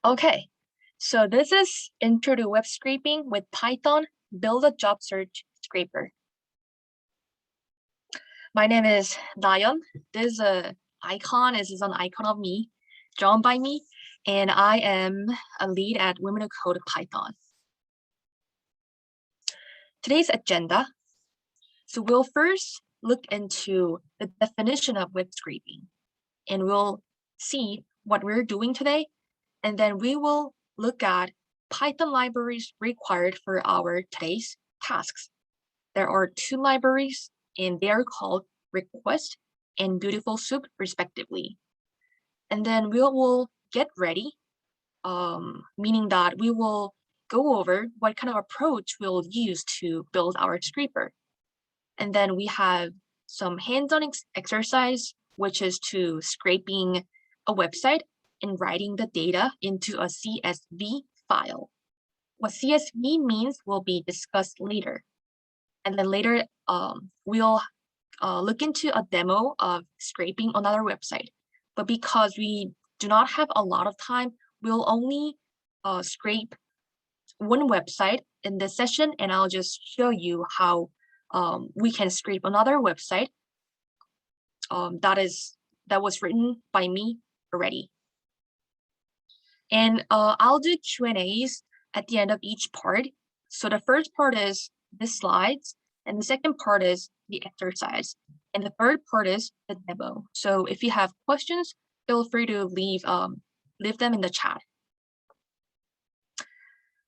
Okay, so this is Intro to Web Scraping with Python, Build a Job Search Scraper. My name is Nayeon. This icon is an icon of me, drawn by me, and I am a lead at Women Who Code Python. Today's agenda. So we'll first look into the definition of web scraping, and we'll see what we're doing today, and then we will look at Python libraries required for our today's tasks. There are two libraries, and they are called Request and BeautifulSoup, respectively. And then we will get ready, meaning that we will go over what kind of approach we'll use to build our scraper. And then we have some hands-on exercise, which is to scraping a website and writing the data into a CSV file. What CSV means will be discussed later. And then later, we'll look into a demo of scraping another website. But because we do not have a lot of time, we'll only scrape one website in this session, and I'll just show you how we can scrape another website that was written by me already. And I'll do Q&As at the end of each part. So the first part is the slides, and the second part is the exercise, and the third part is the demo. So if you have questions, feel free to leave them in the chat.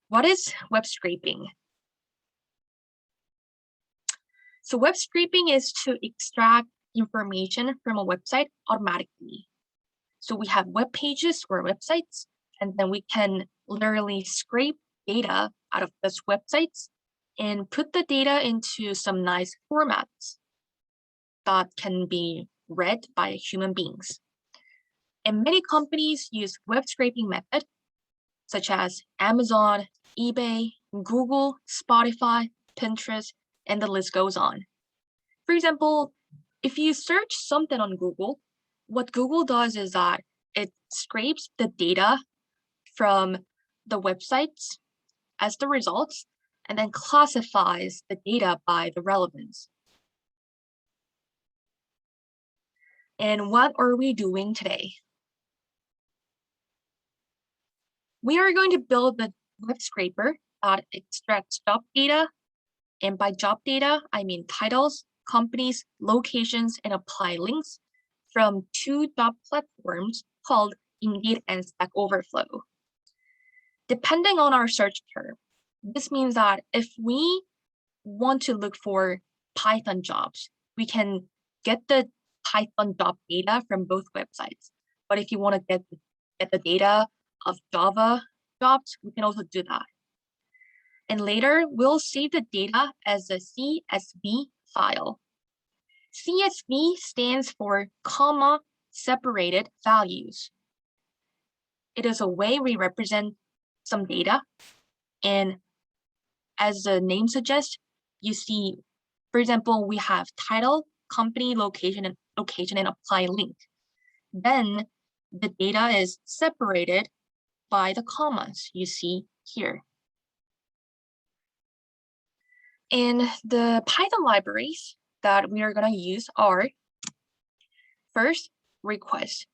What is web scraping? So web scraping is to extract information from a website automatically. So we have web pages or websites, and then we can literally scrape data out of those websites and put the data into some nice formats that can be read by human beings. And many companies use web scraping method, such as Amazon, eBay, Google, Spotify, Pinterest, and the list goes on. For example, if you search something on Google, what Google does is that it scrapes the data from the websites as the results, and then classifies the data by the relevance. And what are we doing today? We are going to build the web scraper that extracts job data. And by job data, I mean titles, companies, locations, and apply links from two job platforms called Indeed and Stack Overflow. Depending on our search term, this means that if we want to look for Python jobs, we can get the Python job data from both websites. But if you want to get the data of Java jobs, we can also do that. And later, we'll save the data as a CSV file. CSV stands for comma separated values. It is a way we represent some data, and as the name suggests, you see, for example, we have title, company, location, and apply link. Then the data is separated by the commas you see here. And the Python libraries that we are going to use are, first, Request.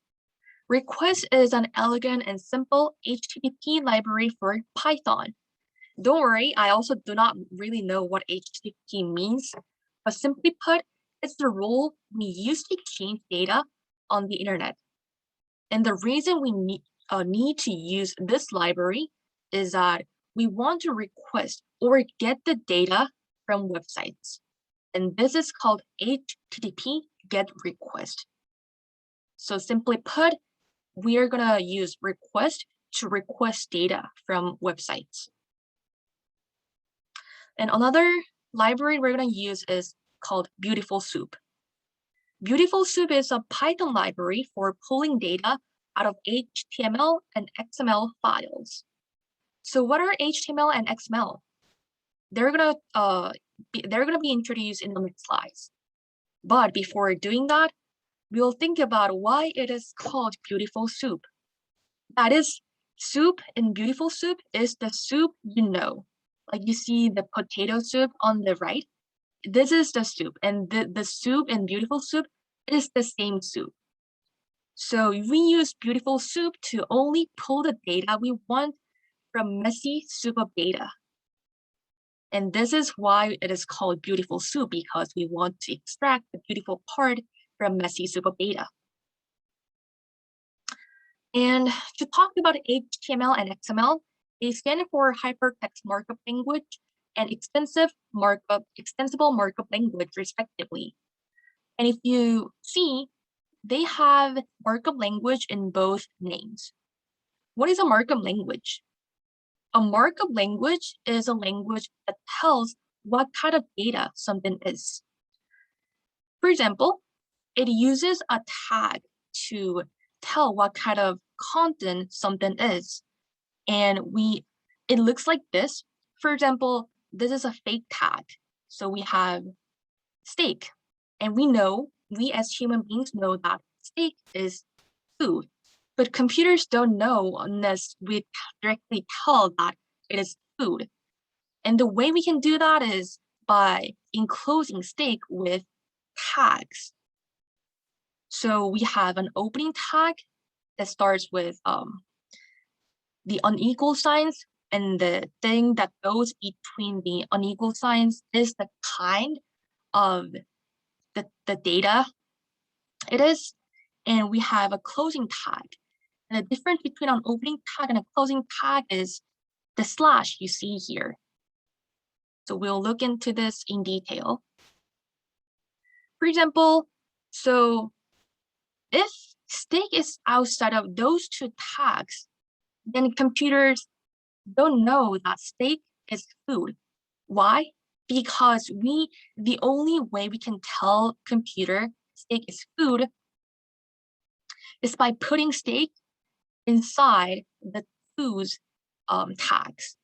Request is an elegant and simple HTTP library for Python. Don't worry, I also do not really know what HTTP means, but simply put, it's the rule we use to exchange data on the internet. And the reason we need to use this library is that we want to request or get the data from websites. And this is called HTTP GET request. So simply put, we are going to use request to request data from websites. And another library we're going to use is called BeautifulSoup. BeautifulSoup is a Python library for pulling data out of HTML and XML files. So what are HTML and XML? They're gonna be introduced in the next slides. But before doing that, we'll think about why it is called BeautifulSoup. That is soup in BeautifulSoup is the soup you know. Like you see the potato soup on the right. This is the soup, and the soup in BeautifulSoup is the same soup. So we use BeautifulSoup to only pull the data we want from messy soup of data. And this is why it is called BeautifulSoup, because we want to extract the beautiful part from messy soup of data. And to talk about HTML and XML, they stand for Hypertext Markup Language and Extensible Markup Language, respectively. And if you see, they have markup language in both names. What is a markup language? A markup language is a language that tells what kind of data something is. For example, it uses a tag to tell what kind of content something is. And it looks like this. For example, this is a fake tag. So we have steak, and we as human beings know that steak is food, but computers don't know unless we directly tell that it is food. And the way we can do that is by enclosing steak with tags. So we have an opening tag that starts with the unequal signs, and the thing that goes between the unequal signs is the kind of the data it is. And we have a closing tag. And the difference between an opening tag and a closing tag is the slash you see here. So we'll look into this in detail. For example, so if steak is outside of those two tags, then computers don't know that steak is food. Why? Because the only way we can tell computer steak is food is by putting steak inside the foods tags.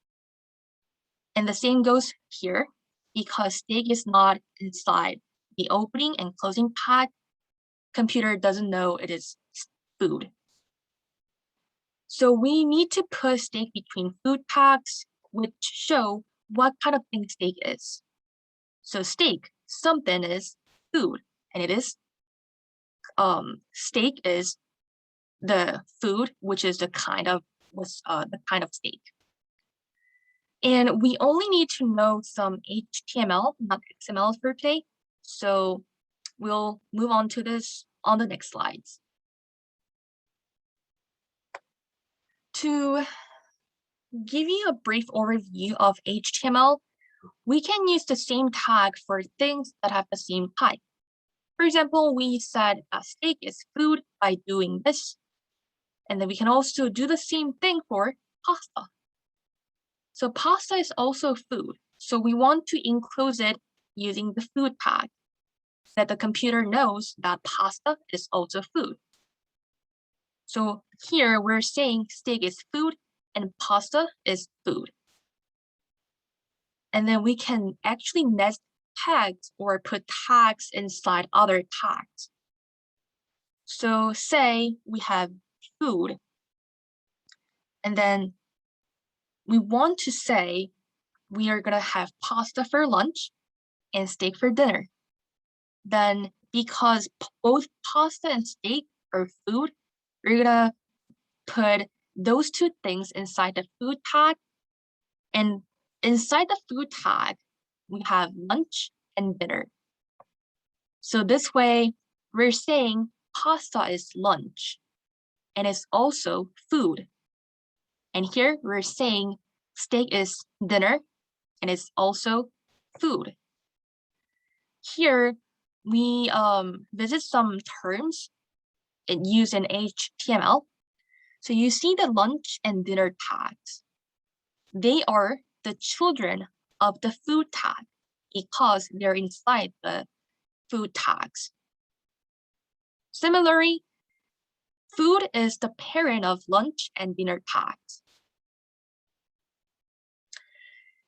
And the same goes here, because steak is not inside the opening and closing tag, computer doesn't know it is food. So we need to put steak between food tags, which show what kind of thing steak is. So steak, something is food, and it is steak is the food, which is the kind of steak. And we only need to know some HTML, not XML for today. So we'll move on to this on the next slides. To give you a brief overview of HTML, we can use the same tag for things that have the same type. For example, we said a steak is food by doing this. And then we can also do the same thing for pasta. So pasta is also food. So we want to enclose it using the food tag so that the computer knows that pasta is also food. So here we're saying steak is food and pasta is food. And then we can actually nest tags or put tags inside other tags. So say we have food, and then we want to say we are gonna have pasta for lunch and steak for dinner. Then because both pasta and steak are food, we're gonna put those two things inside the food tag, and inside the food tag, we have lunch and dinner. So this way, we're saying pasta is lunch and it's also food. And here we're saying steak is dinner and it's also food. Here we visit some terms used in HTML. So you see the lunch and dinner tags. They are the children of the food tag because they're inside the food tags. Similarly, food is the parent of lunch and dinner tags.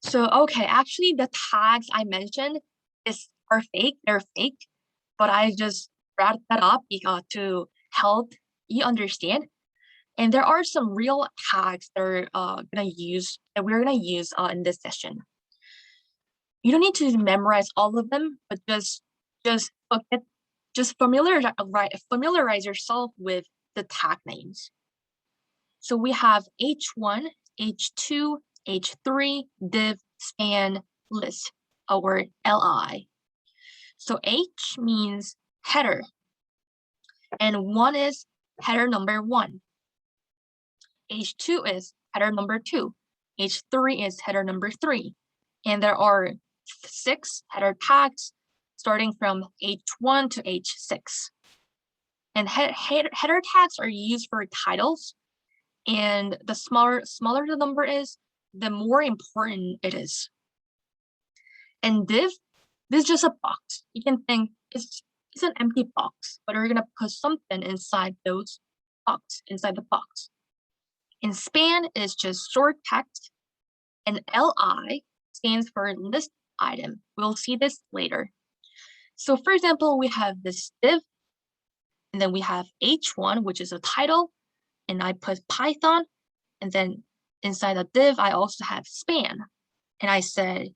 So, okay, actually the tags I mentioned are fake, they're fake, but I just brought that up to help you understand. And there are some real tags that we're gonna use in this session. You don't need to memorize all of them, but just familiarize yourself with the tag names. So we have H1, H2, H3, div, span, list, or LI. So H means header, and 1 is header number 1. H2 is header number 2. H3 is header number 3. And there are 6 header tags starting from H1 to H6. And header tags are used for titles, and the smaller the number is, the more important it is. And div, this is just a box. You can think it's an empty box, but we're gonna put something inside the box. And span is just short text, and LI stands for list item. We'll see this later. So for example, we have this div, and then we have H1, which is a title, and I put Python, and then inside the div, I also have span. And I said,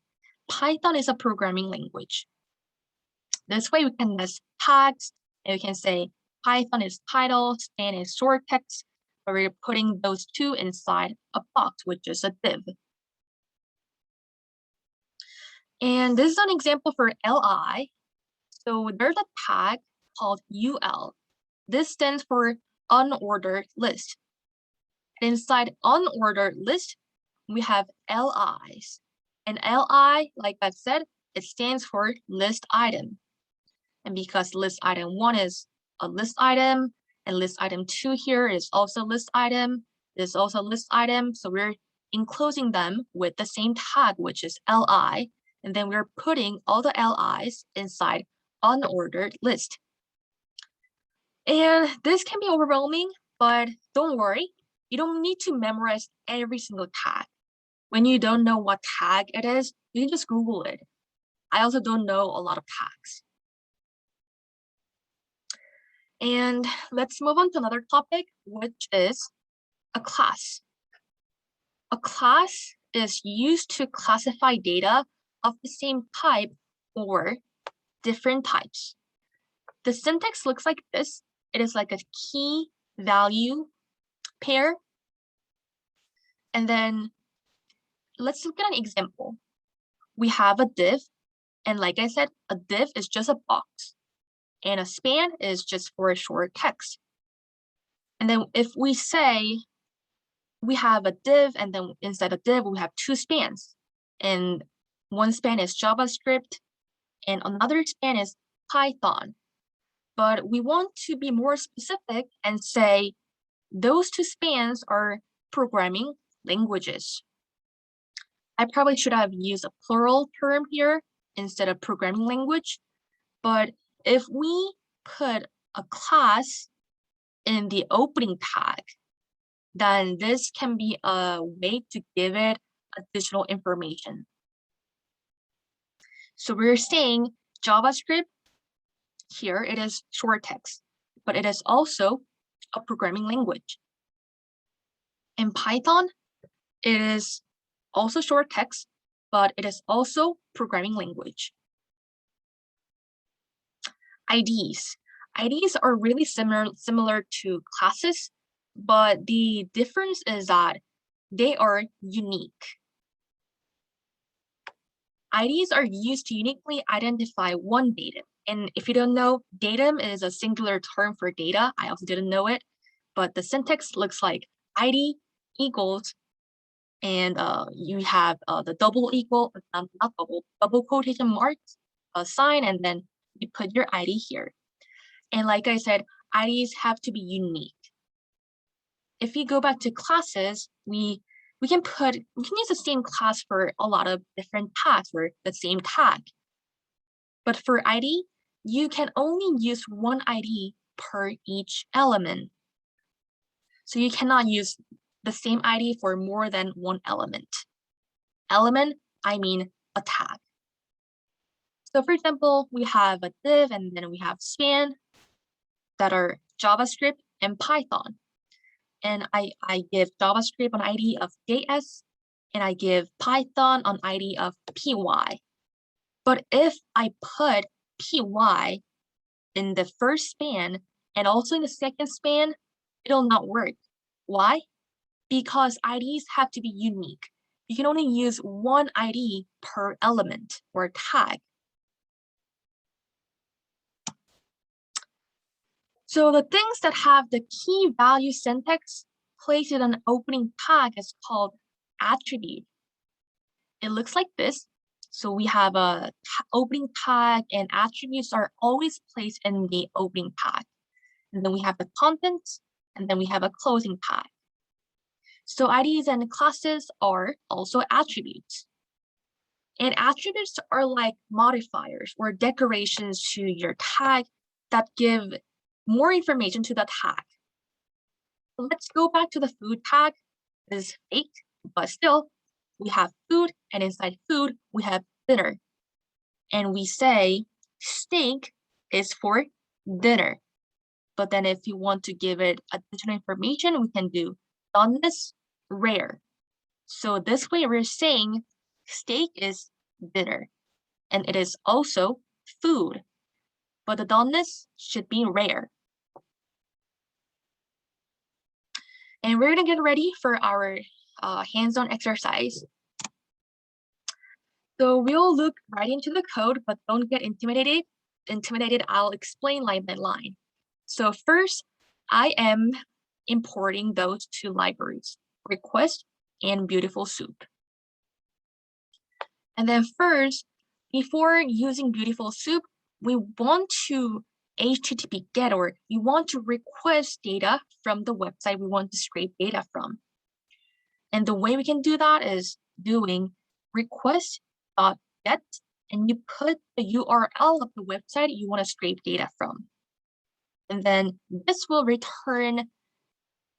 Python is a programming language. This way we can list tags, and we can say Python is title, span is short text, but we're putting those two inside a box, which is a div. And this is an example for LI. So there's a tag called UL. This stands for unordered list. Inside unordered list, we have LIs. And LI, like I said, it stands for list item. And because list item 1 is a list item, and list item 2 here is also list item, this is also list item, so we're enclosing them with the same tag, which is LI, and then we're putting all the LIs inside unordered list. And this can be overwhelming, but don't worry, you don't need to memorize every single tag. When you don't know what tag it is, you can just Google it. I also don't know a lot of tags. And let's move on to another topic, which is a class. A class is used to classify data of the same type or different types. The syntax looks like this. It is like a key value pair. And then let's look at an example. We have a div, and like I said, a div is just a box, and a span is just for a short text. And then if we say we have a div, and then inside a div, we have 2 spans, and one span is JavaScript, and another span is Python. But we want to be more specific and say those 2 spans are programming languages. I probably should have used a plural term here instead of programming language, but if we put a class in the opening tag, then this can be a way to give it additional information. So we're saying JavaScript, here it is short text, but it is also a programming language. In Python, it is also short text, but it is also programming language. IDs. IDs are really similar to classes, but the difference is that they are unique. IDs are used to uniquely identify one datum. And if you don't know, datum is a singular term for data. I also didn't know it, but the syntax looks like ID equals, and you have the double quotation marks, sign, and then you put your ID here. And like I said, IDs have to be unique. If you go back to classes, we can use the same class for a lot of different tags or the same tag. But for ID, you can only use one ID per each element. So you cannot use the same ID for more than one element. Element, I mean a tag. So for example, we have a div, and then we have span that are JavaScript and Python. and I give JavaScript an ID of JS, and I give Python an ID of PY. But if I put PY in the first span and also in the second span, it'll not work. Why? Because IDs have to be unique. You can only use one ID per element or tag. So the things that have the key value syntax placed in an opening tag is called attribute. It looks like this. So we have a opening tag, and attributes are always placed in the opening tag. And then we have the contents, and then we have a closing tag. So IDs and classes are also attributes. And attributes are like modifiers or decorations to your tag that give more information to the tag. Let's go back to the food tag. This is fake, but still, we have food, and inside food, we have dinner. And we say steak is for dinner. But then if you want to give it additional information, we can do doneness rare. So this way we're saying steak is dinner, and it is also food, but the doneness should be rare. And we're gonna get ready for our hands-on exercise. So we'll look right into the code, but don't get intimidated. I'll explain line by line. So first, I am importing those two libraries, request and BeautifulSoup. And then first, before using BeautifulSoup, we want to HTTP GET, or you want to request data from the website we want to scrape data from. And the way we can do that is doing request.get, and you put the URL of the website you want to scrape data from. And then this will return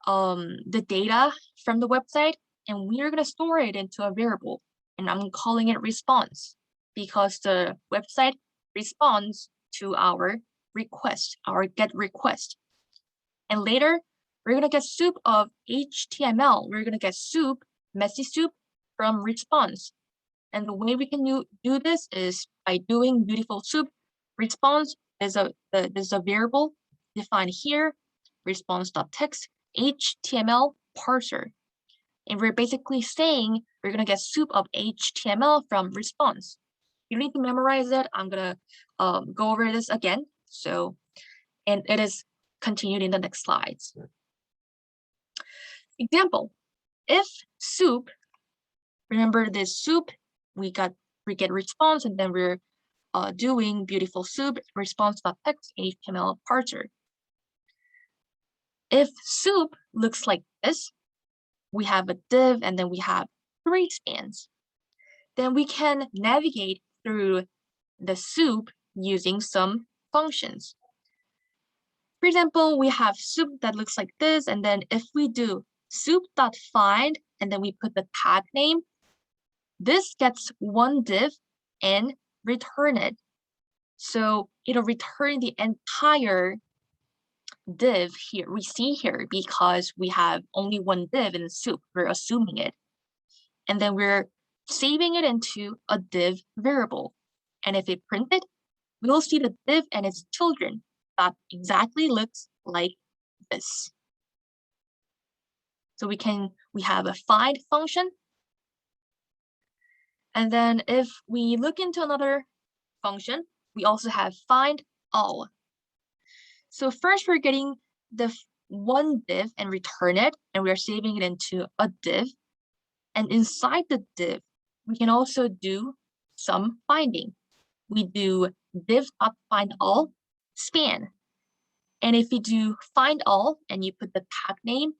the data from the website, and we are going to store it into a variable, and I'm calling it response because the website responds to our request, our get request. And later, we're going to get soup of HTML. We're going to get soup, messy soup from response. And the way we can do this is by doing BeautifulSoup. Response is a variable defined here, response.text, HTML parser. And we're basically saying we're going to get soup of HTML from response. You need to memorize it. I'm going to go over this again. So, and it is continued in the next slides. Example, if soup, remember this soup, we get response, and then we're doing BeautifulSoup response.text HTML parser. If soup looks like this, we have a div, and then we have 3 spans. Then we can navigate through the soup using some functions. For example, we have soup that looks like this, and then if we do soup.find, and then we put the tag name, this gets one div and return it. So it'll return the entire div here we see here because we have only one div in the soup. We're assuming it. And then we're saving it into a div variable. And if it printed, we'll see the div and its children that exactly looks like this. So we have a find function. And then if we look into another function, we also have find all. So first we're getting the one div and return it, and we're saving it into a div. And inside the div, we can also do some finding. We do div.findAll span. And if you do find all and you put the tag name,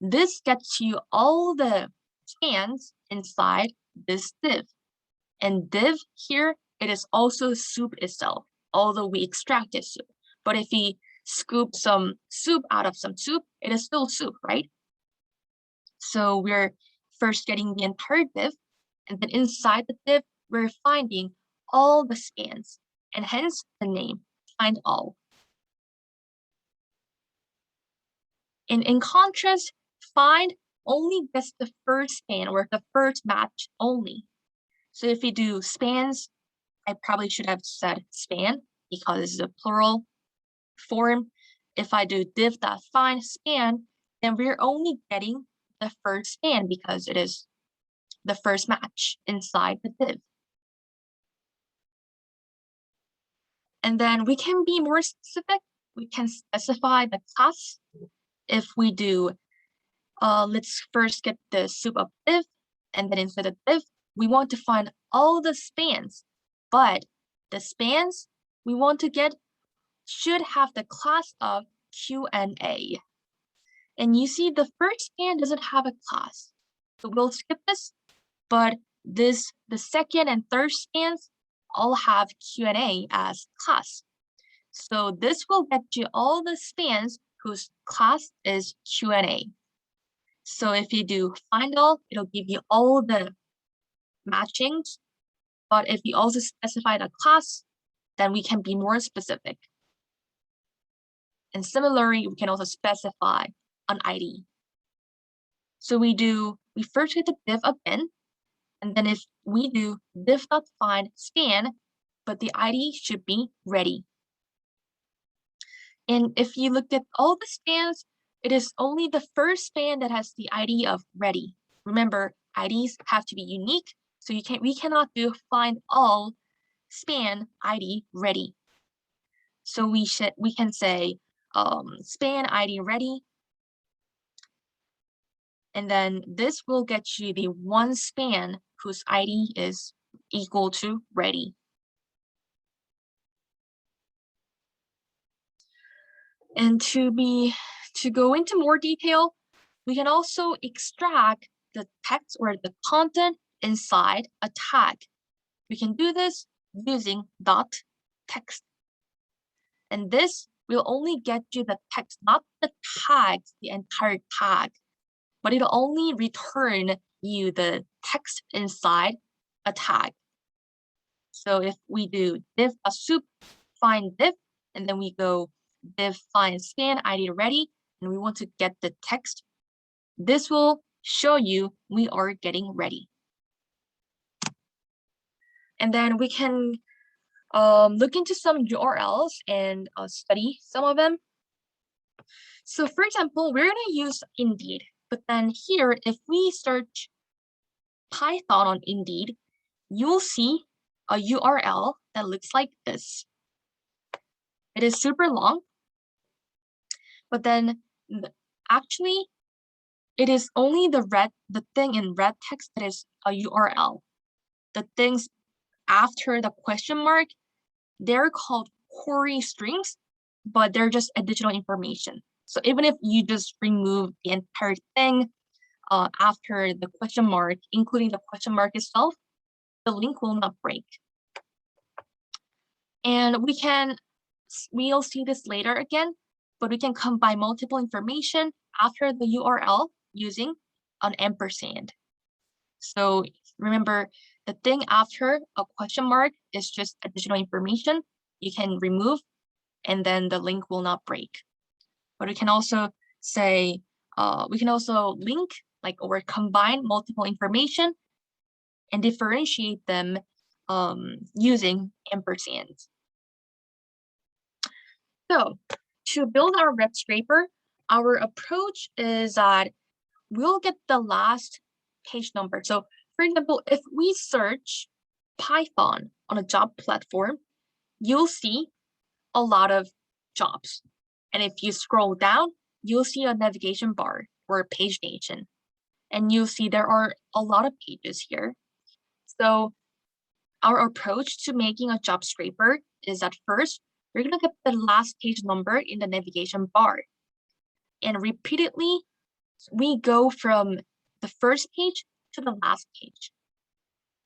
this gets you all the spans inside this div. And div here, it is also soup itself, although we extracted soup. But if we scoop some soup out of some soup, it is still soup, right? So we're first getting the entire div, and then inside the div, we're finding all the spans, and hence the name, find all. And in contrast, find only gets the first span or the first match only. So if we do spans, I probably should have said span because this is a plural form. If I do div.find span, then we're only getting the first span because it is the first match inside the div. And then we can be more specific. We can specify the class. If we do, let's first get the soup of div, and then inside of div, we want to find all the spans, but the spans we want to get should have the class of Q&A. And you see the first span doesn't have a class. So we'll skip this, but the second and third spans all have Q&A as class. So this will get you all the spans whose class is Q&A. So if you do find all, it'll give you all the matchings. But if you also specify the class, then we can be more specific. And similarly, we can also specify an ID. So we first get the div again, and then if we do div.find span, but the ID should be ready. And if you look at all the spans, it is only the first span that has the ID of ready. Remember, IDs have to be unique, so we cannot do find all span ID ready. So we can say span ID ready, and then this will get you the one span whose ID is equal to ready. And to go into more detail, we can also extract the text or the content inside a tag. We can do this using .text. And this will only get you the text, not the tags, the entire tag, but it'll only return you the text inside a tag. So if we do div.soup find div, and then we go div find span ID ready, and we want to get the text, this will show you we are getting ready. And then we can look into some URLs and study some of them. So for example, we're going to use Indeed, but then here, if we search Python on Indeed, you'll see a URL that looks like this. It is super long, but then actually it is only the thing in red text that is a URL. The things after the question mark, they're called query strings, but they're just additional information. So even if you just remove the entire thing after the question mark, including the question mark itself, the link will not break. And we'll see this later again, but we can combine multiple information after the URL using an ampersand. So remember, the thing after a question mark is just additional information you can remove, and then the link will not break. But we can also say, we can also link or combine multiple information and differentiate them using ampersands. So to build our web scraper, our approach is that we'll get the last page number. So for example, if we search Python on a job platform, you'll see a lot of jobs. And if you scroll down, you'll see a navigation bar or a page nation. And you'll see there are a lot of pages here. So our approach to making a job scraper is that first, we're going to get the last page number in the navigation bar. And repeatedly, we go from the first page to the last page.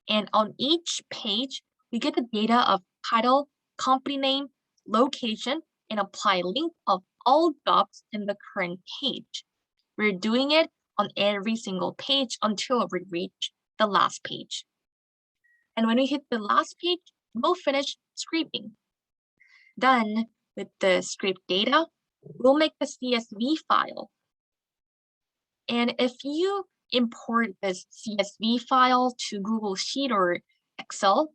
And on each page, we get the data of title, company name, location, and apply link of all jobs in the current page. We're doing it on every single page until we reach the last page. And when we hit the last page, we'll finish scraping. Then with the scraped data, we'll make the CSV file And if you import this CSV file to Google Sheet or Excel,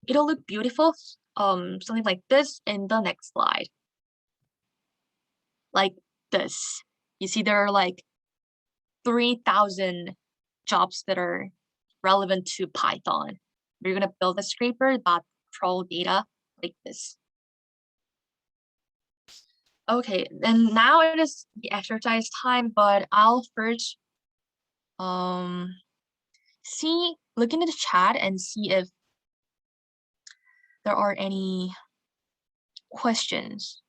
it'll look beautiful, something like this in the next slide. Like this. You see there are like 3,000 jobs that are relevant to Python. We're gonna build a scraper that control data like this. Okay, and now it is the exercise time, but I'll first look into the chat and see if there are any questions.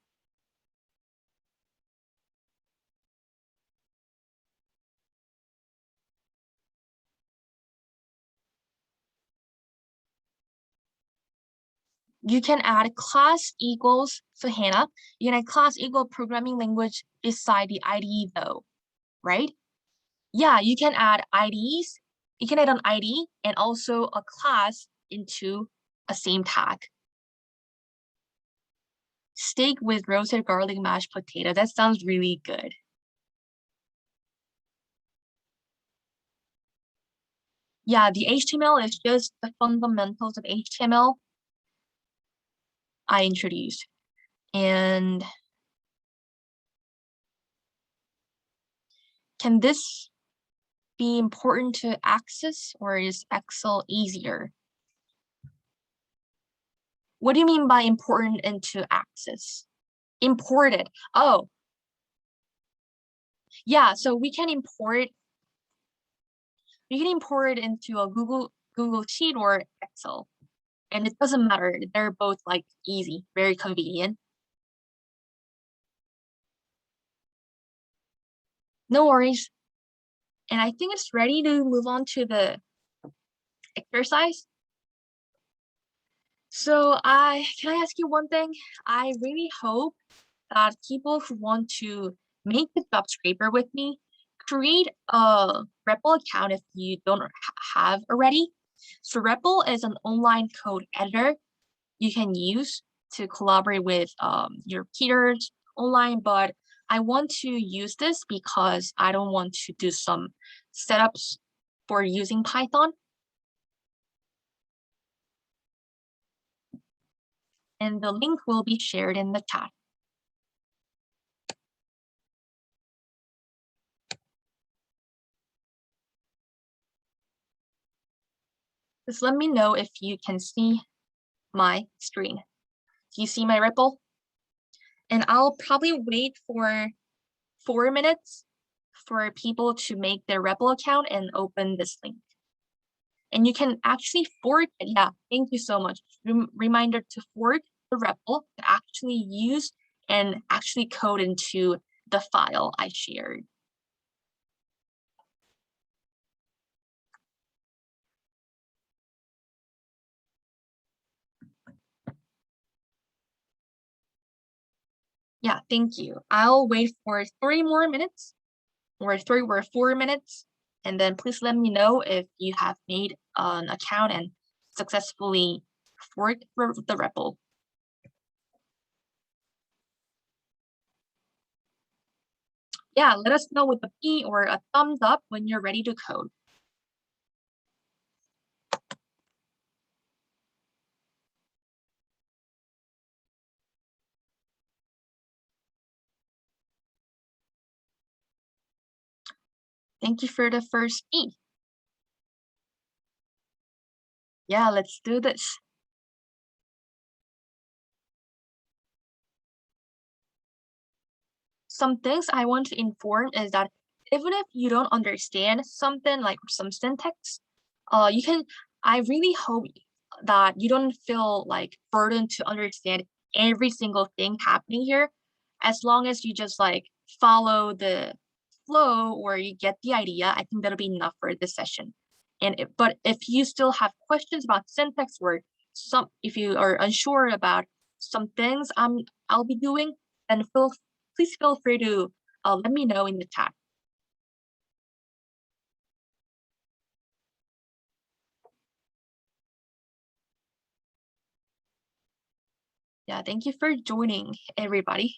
You can add class equals, so Hannah, you can add class equal programming language beside the IDE though, right? Yeah, you can add IDs, you can add an ID and also a class into a same tag. Steak with roasted garlic mashed potato, that sounds really good. Yeah, the HTML is just the fundamentals of HTML I introduced. And can this be important to access, or is Excel easier? What do you mean by important into access? Imported. Oh, yeah, so we can import into a Google Sheet or Excel. And it doesn't matter. They're both like easy, very convenient. No worries. And I think it's ready to move on to the exercise. So can I ask you one thing? I really hope that people who want to make the job scraper with me create a REPL account if you don't have already. So REPL is an online code editor you can use to collaborate with your peers online, but I want to use this because I don't want to do some setups for using Python. And the link will be shared in the chat. Just let me know if you can see my screen. Do you see my REPL? And I'll probably wait for 4 minutes for people to make their REPL account and open this link. And you can actually fork it. Yeah, thank you so much. Reminder to fork the REPL to actually use and actually code into the file I shared. Yeah, thank you. I'll wait for 3 more minutes or 3 or 4 minutes. And then please let me know if you have made an account and successfully forked the REPL. Yeah, let us know with a P or a thumbs up when you're ready to code. Thank you for the first P. Yeah, let's do this. Some things I want to inform is that even if you don't understand something like some syntax, I really hope that you don't feel like burdened to understand every single thing happening here, as long as you just like follow the flow or you get the idea. I think that'll be enough for this session. But if you still have questions about syntax or if you are unsure about some things I'll be doing, then please feel free to let me know in the chat. Yeah, thank you for joining, everybody.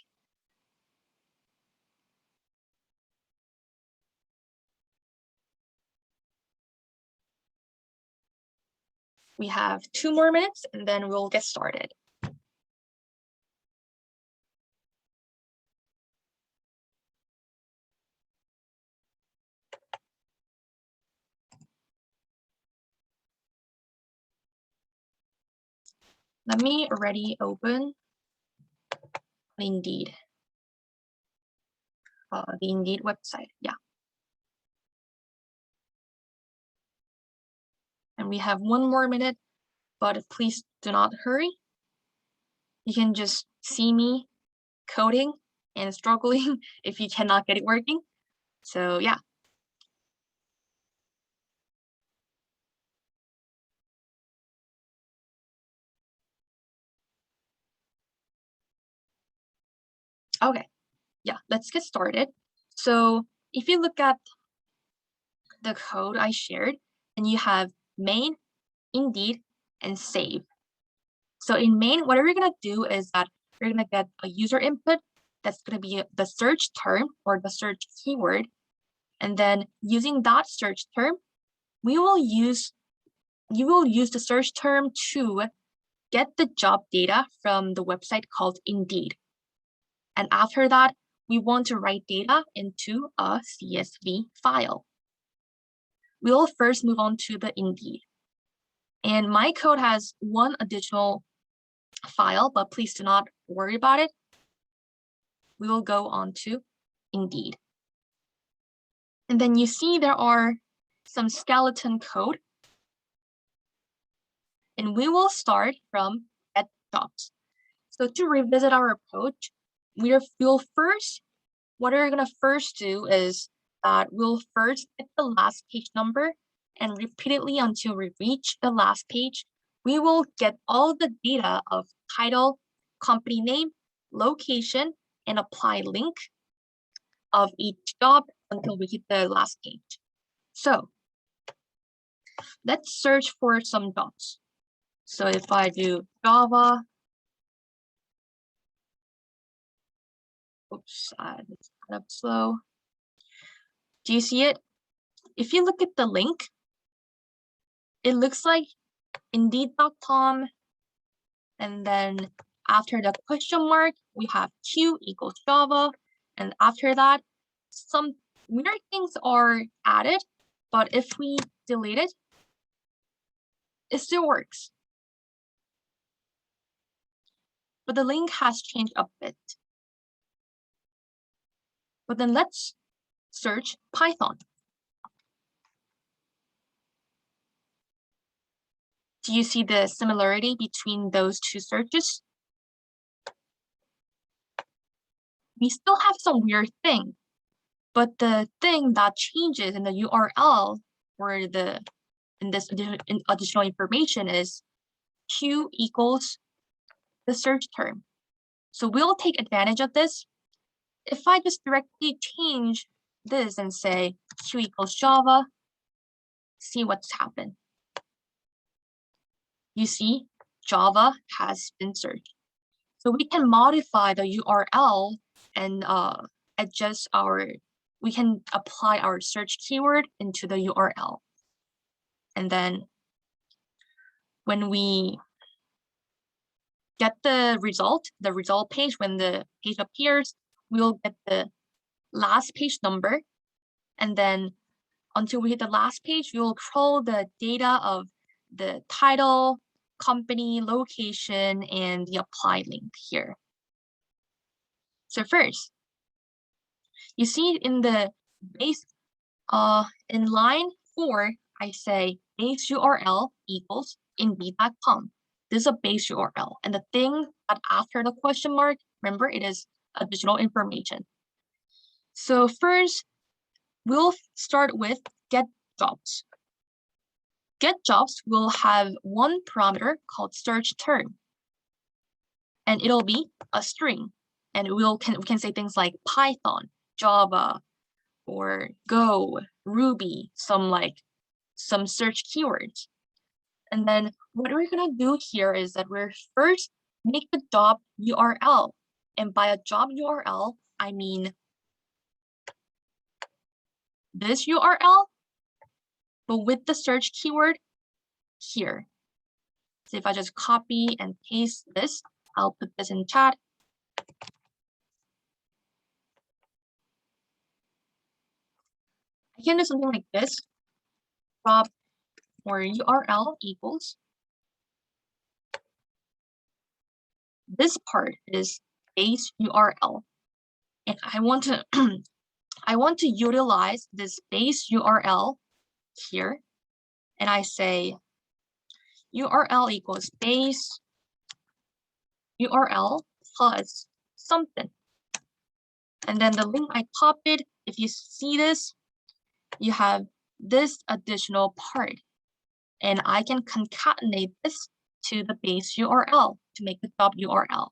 We have 2 more minutes and then we'll get started. Let me already open Indeed. The Indeed website, yeah. And we have 1 more minute, but please do not hurry. You can just see me coding and struggling if you cannot get it working. So yeah. Okay, yeah, let's get started. So if you look at the code I shared, and you have main, Indeed, and save. So in main, what we're gonna do is that we're gonna get a user input that's gonna be the search term or the search keyword. And then using that search term, you will use the search term to get the job data from the website called Indeed. And after that, we want to write data into a CSV file. We'll first move on to the Indeed. And my code has one additional file, but please do not worry about it. We will go on to Indeed. And then you see there are some skeleton code. And we will start from get jobs. So to revisit our approach, what we're gonna first do is that we'll first get the last page number and repeatedly until we reach the last page. We will get all the data of title, company name, location, and apply link of each job until we hit the last page. So let's search for some jobs. So if I do Java, oops, it's kind of slow. Do you see it? If you look at the link, it looks like Indeed.com, and then after the question mark, we have Q equals Java, and after that, some weird things are added, but if we delete it, it still works. But the link has changed a bit. But then let's search Python. Do you see the similarity between those two searches? We still have some weird thing, but the thing that changes in the URL or in this additional information is Q equals the search term. So we'll take advantage of this. If I just directly change this and say Q equals Java, see what's happened. You see, Java has been searched. So we can modify the URL and we can apply our search keyword into the URL. And then when we get the result page, when the page appears, we'll get the last page number. And then until we hit the last page, we will crawl the data of the title, company, location, and the apply link here. So first, you see in the base, in line 4, I say base URL equals Indeed.com. This is a base URL. And the thing that after the question mark, remember, it is additional information. So first, we'll start with get jobs. Get jobs will have one parameter called search term. And it'll be a string. And we can say things like Python, Java, or Go, Ruby, some search keywords. And then what we're gonna do here is that we're first make the job URL. And by a job URL, I mean this URL, but with the search keyword here. So if I just copy and paste this, I'll put this in chat. I can do something like this. Job or URL equals. This part is base URL. And I want to I want to utilize this base URL here. And I say URL equals base URL plus something. And then the link I copied, if you see this, you have this additional part. And I can concatenate this to the base URL to make the job URL.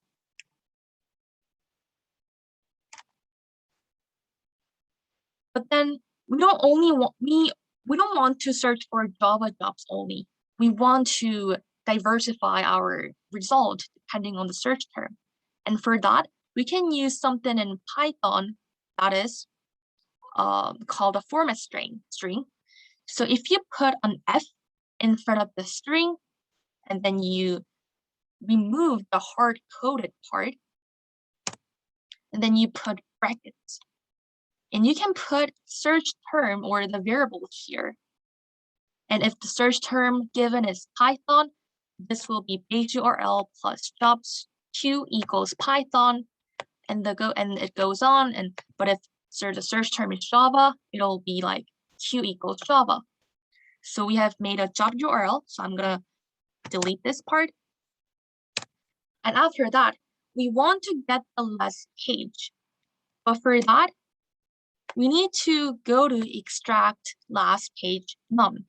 But then we don't want to search for Java jobs only. We want to diversify our result depending on the search term. And for that, we can use something in Python that is called a format string. So if you put an F in front of the string, and then you remove the hard-coded part, and then you put brackets. And you can put search term or the variable here. And if the search term given is Python, this will be base URL plus jobs q equals Python, and it goes on. But if the search term is Java, it'll be like q equals Java. So we have made a job URL. So I'm gonna delete this part. And after that, we want to get the last page. But for that, we need to go to extract last page num.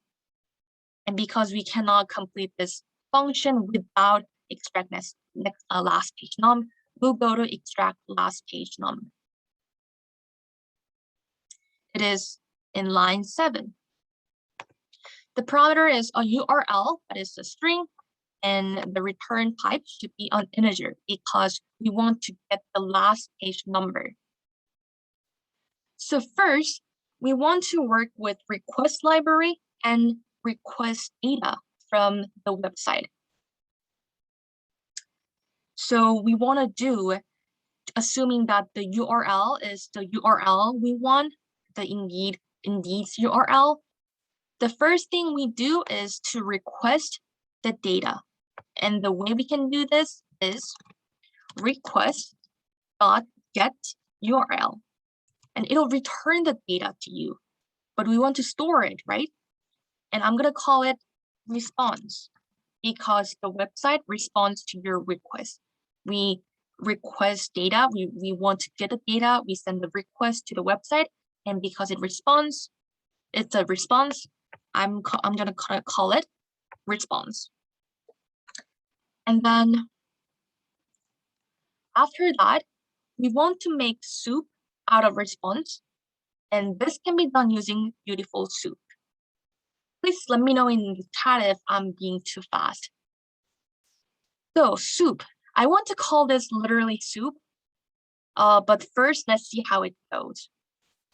And because we cannot complete this function without extract last page num, we'll go to extract last page num. It is in line 7. The parameter is a URL, that is a string, and the return type should be an integer because we want to get the last page number. So first, we want to work with request library and request data from the website. So we want to do, assuming that the URL is the URL we want, the Indeed's URL, the first thing we do is to request the data. And the way we can do this is request.get URL. And it'll return the data to you, but we want to store it, right? And I'm gonna call it response because the website responds to your request. We request data, we want to get the data, we send the request to the website, and because it responds, it's a response, I'm gonna call it response. And then after that, we want to make soup out of response, and this can be done using BeautifulSoup. Please let me know in the chat if I'm being too fast. So soup, I want to call this literally soup, but first let's see how it goes.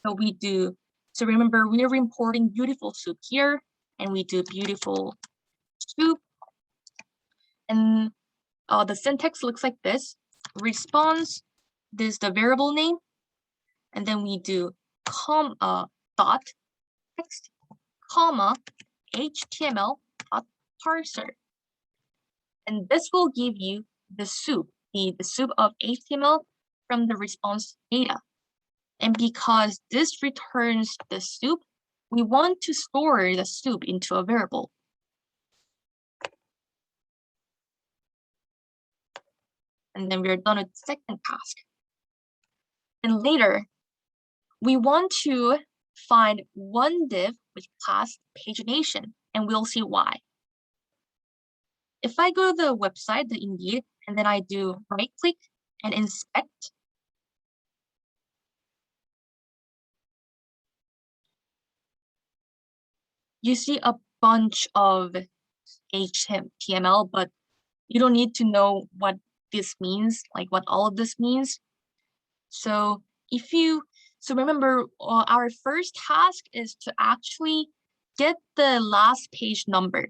So remember we are importing BeautifulSoup here, and we do BeautifulSoup, and the syntax looks like this. Response, this is the variable name, and then we do dot text, comma, HTML dot parser. And this will give you the soup, the soup of HTML from the response data. And because this returns the soup, we want to store the soup into a variable. And then we're done with the second task. And later, we want to find one div with class pagination, and we'll see why. If I go to the website, the Indeed, and then I do right click and inspect, you see a bunch of HTML, but you don't need to know what this means, like what all of this means. So remember, our first task is to actually get the last page number.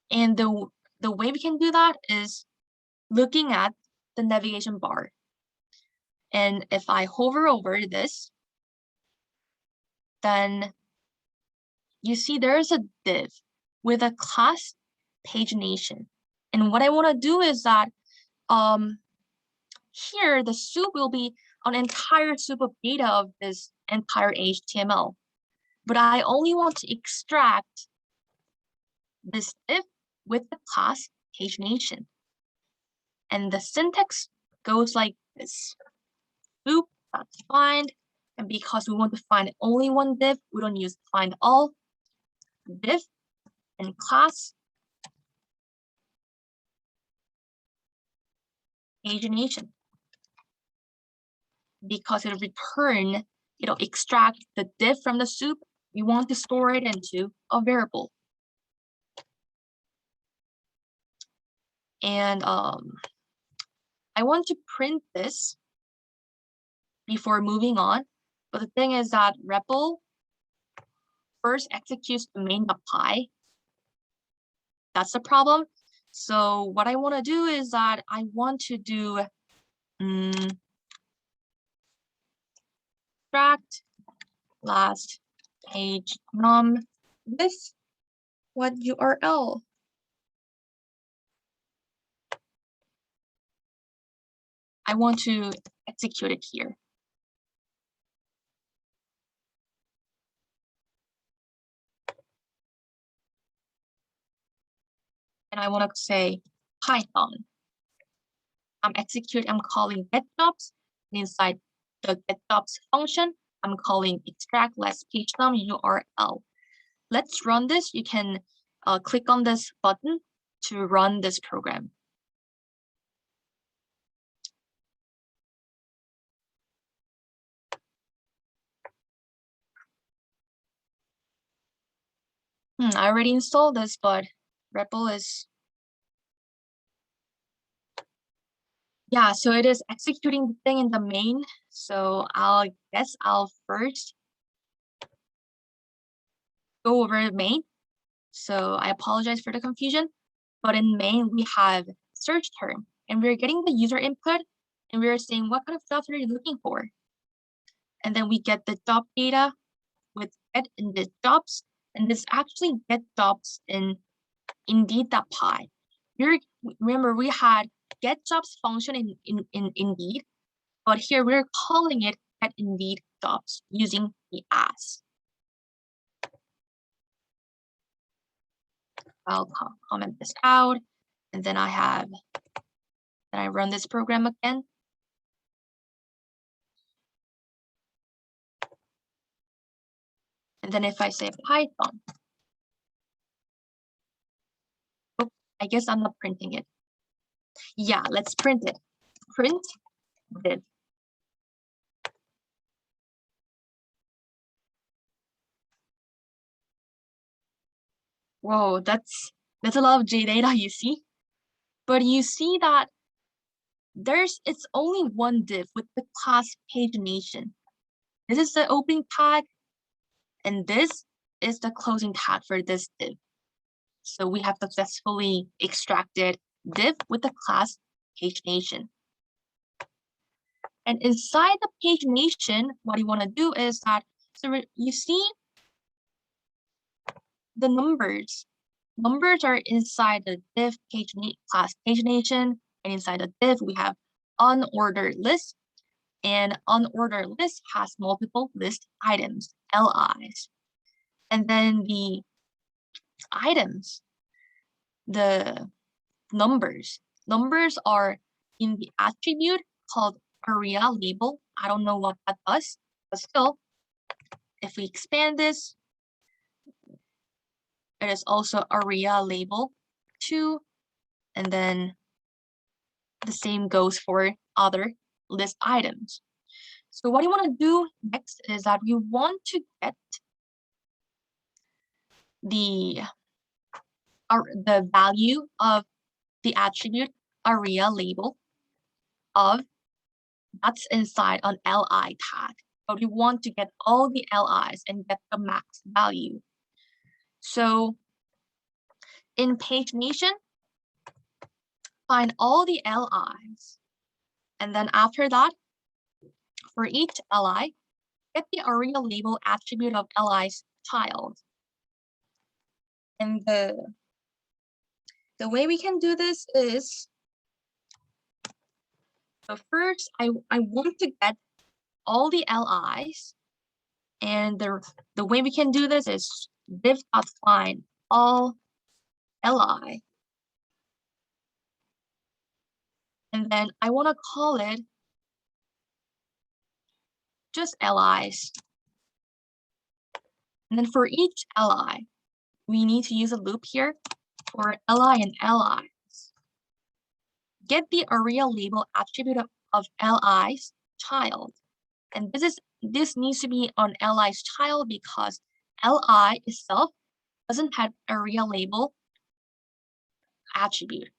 And the way we can do that is looking at the navigation bar. And if I hover over this, then you see there's a div with a class pagination. And what I want to do is that here the soup will be an entire soup of data of this entire HTML. But I only want to extract this div with the class pagination. And the syntax goes like this. Soup.find, and because we want to find only one div, we don't use find all. Div and class pagination, because it'll extract the div from the soup. We want to store it into a variable. And I want to print this before moving on, but the thing is that REPL first executes the main.py. That's the problem. So what I want to do is that I want to do extract last page num with what URL? I want to execute it here. And I want to say Python. I'm calling getJobs. Inside the getJobs function, I'm calling extract last page num URL. Let's run this. You can click on this button to run this program. I already installed this, but REPL is, yeah, so it is executing the thing in the main. So I'll first go over the main. So I apologize for the confusion, but in main we have search term, and we're getting the user input, and we're saying what kind of jobs are you looking for, and then we get the job data with get in the jobs, and this actually get jobs in Indeed.py. Remember we had get jobs function in Indeed, but here we're calling it get Indeed jobs using the as. I'll comment this out, and then I run this program again. And then if I say Python, oops, I guess I'm not printing it. Yeah, let's print it. Print div. Whoa, that's a lot of J data, you see? But you see that it's only one div with the class pagination. This is the opening tag, and this is the closing tag for this div. So we have successfully extracted div with the class pagination. And inside the pagination, what you want to do is that, so you see the numbers. Numbers are inside the div class pagination, and inside the div we have unordered list, and unordered list has multiple list items, LIs. And then the items, the numbers are in the attribute called area label. I don't know what that does, but still, if we expand this, it is also area label 2, and then the same goes for other list items. So what you want to do next is that you want to get the value of the attribute area label of that's inside an LI tag. But we want to get all the LIs and get the max value. So In pagination, find all the LIs. And then after that, for each LI, get the ARIA label attribute of LI's child. And the way we can do this is, so first I want to get all the LIs, and the way we can do this is div.find all LI. And then I want to call it just LIs. And then for each LI, we need to use a loop here for LI and LIs. Get the ARIA label attribute of LI's child. And this needs to be on LI's child because LI itself doesn't have ARIA label attribute.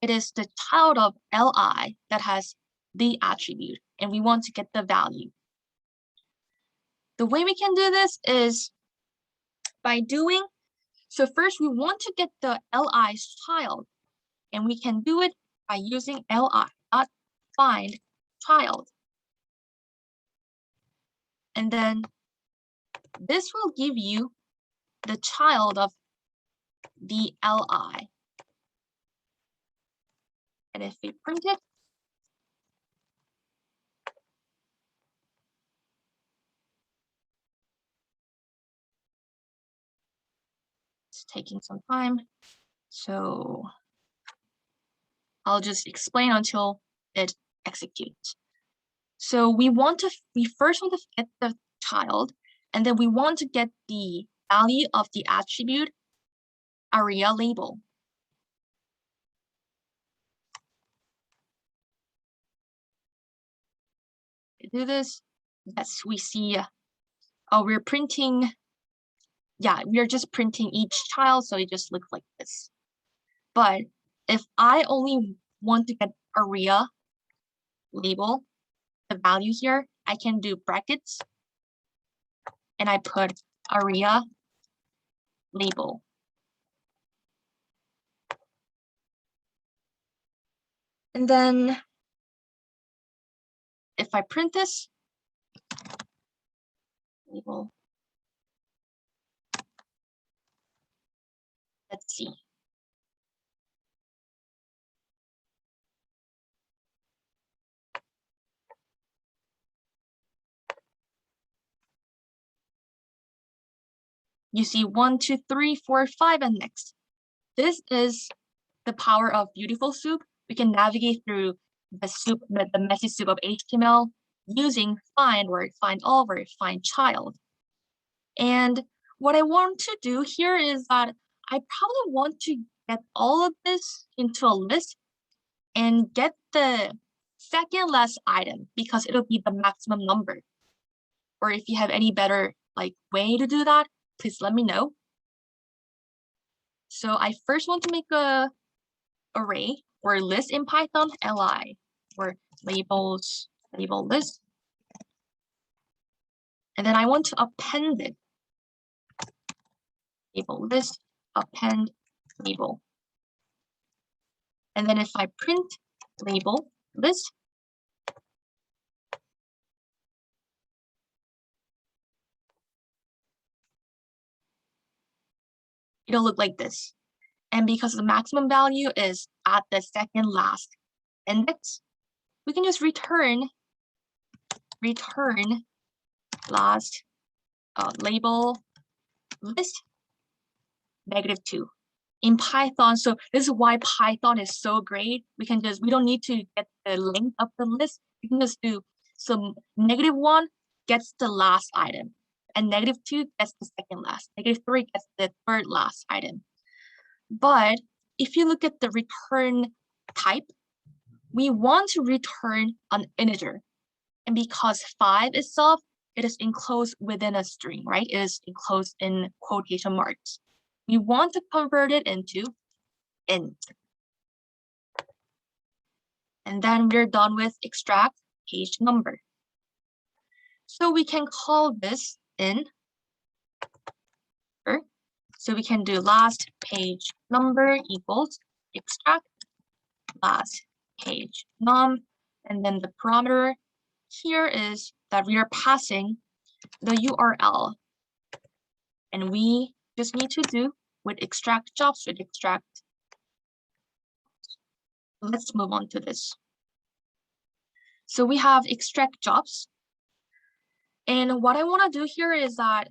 It is the child of LI that has the attribute, and we want to get the value. The way we can do this is by doing, so first we want to get the LI's child, and we can do it by using li.find child. And then this will give you the child of the LI. And if we print it, it's taking some time. So I'll just explain until it executes. So we first want to get the child, and then we want to get the value of the attribute ARIA label. Do this. Yes, we see, we're printing, yeah, we are just printing each child, so it just looks like this. But if I only want to get ARIA label, the value here, I can do brackets, and I put ARIA label. And then if I print this, label, let's see. You see 1, 2, 3, 4, 5, and next. This is the power of BeautifulSoup. We can navigate through the messy soup of HTML using find word, find all word, find child. And what I want to do here is that I probably want to get all of this into a list and get the second last item because it'll be the maximum number. Or if you have any better way to do that, please let me know. So I first want to make a array or list in Python, li, or label list. And then I want to append it. Label list, append label. And then if I print label list, it'll look like this. And because the maximum value is at the second last index, we can just return last label list -2 in Python. So this is why Python is so great. We don't need to get the length of the list. We can just do some -1 gets the last item, and -2 gets the second last, -3 gets the third last item. But if you look at the return type, we want to return an integer. And because 5 itself, it is enclosed within a string, right? It is enclosed in quotation marks. We want to convert it into int. And then we're done with extract page number. So we can call this in So we can do last page number equals extract last page num, and then the parameter here is that we are passing the URL, and we just need to do with extract jobs with extract. Let's move on to this. So we have extract jobs, and what I want to do here is that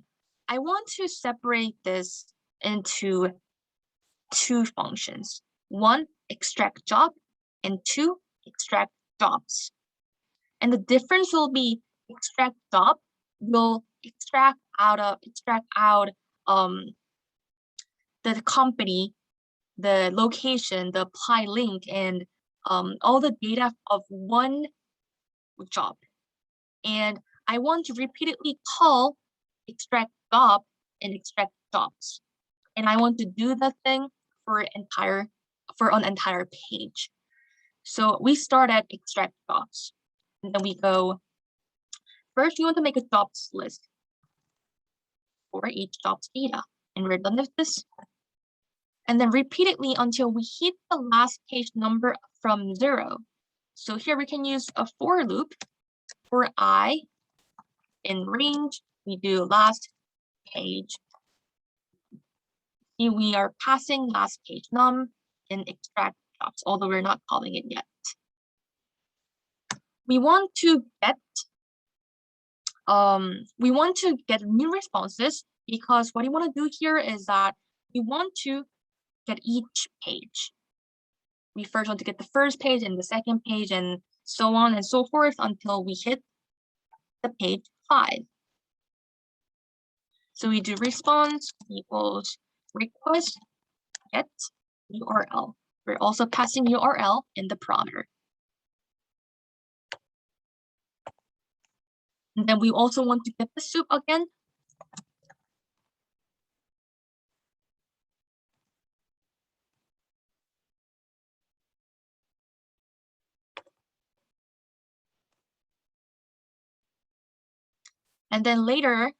I want to separate this into two functions. One, extract job, and two, extract jobs. And the difference will be extract job will extract out the company, the location, the apply link, and all the data of one job. And I want to repeatedly call extract job and extract jobs. And I want to do the thing for an entire page. So we start at extract jobs, and then we go, first we want to make a jobs list for each jobs data, and we're done with this. And then repeatedly until we hit the last page number from 0. So here we can use a for loop. For I in range, we do last page. Here we are passing last page num in extract jobs, although we're not calling it yet. We want to get new responses, because what we want to do here is that we want to get each page. We first want to get the first page and the second page, and so on and so forth until we hit the page 5. So we do response equals request get URL. We're also passing URL in the parameter. And then we also want to get the soup again. And then later,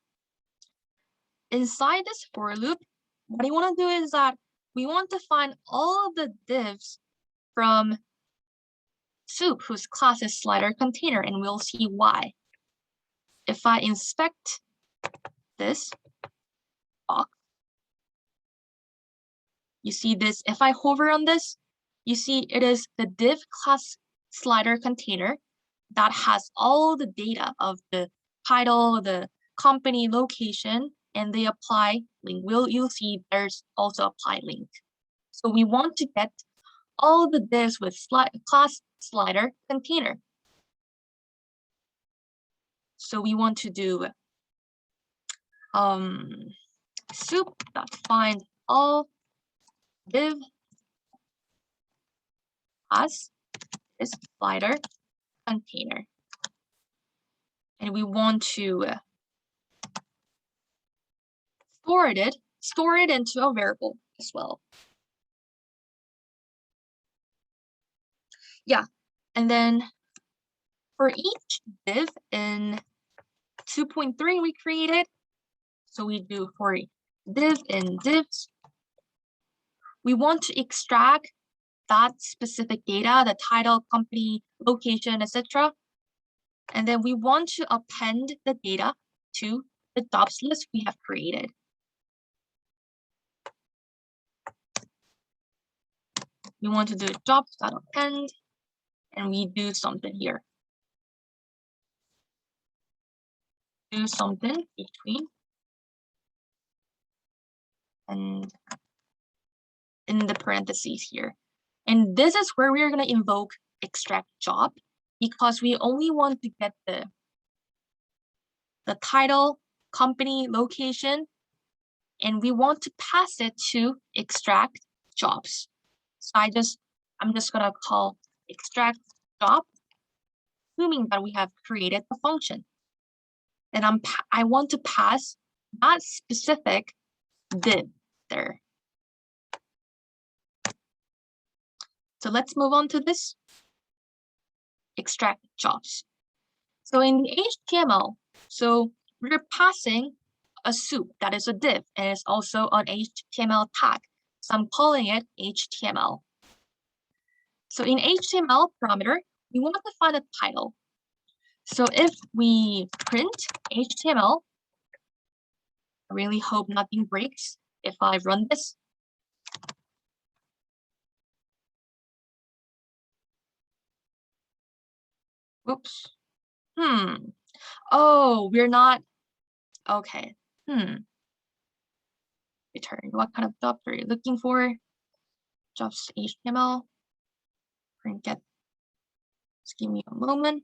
inside this for loop, what I want to do is that we want to find all the divs from soup whose class is slider container, and we'll see why. If I inspect this box, you see this. If I hover on this, you see it is the div class slider container that has all the data of the title, the company location, and the apply link. You'll see there's also apply link. So we want to get all the divs with class slider container. So we want to do soup.find all div as is slider container. And we want to store it into a variable as well. Yeah, and then for each div in 2.3 we created, so we do for div in divs, we want to extract that specific data, the title, company, location, etc. And then we want to append the data to the jobs list we have created. We want to do jobs.append, and we do something here. Do something between and in the parentheses here. And this is where we are going to invoke extract job, because we only want to get the title, company, location, and we want to pass it to extract jobs. So I'm just going to call extract job, assuming that we have created the function. And I want to pass that specific div there. So let's move on to this extract jobs. So in the HTML, so we're passing a soup, that is a div, and it's also an HTML tag. So I'm calling it HTML. So in HTML parameter, we want to find a title. So if we print HTML, I really hope nothing breaks if I run this. Oops. Oh, we're not. Okay. Return. What kind of job are you looking for? Jobs HTML. Print get. Just give me a moment.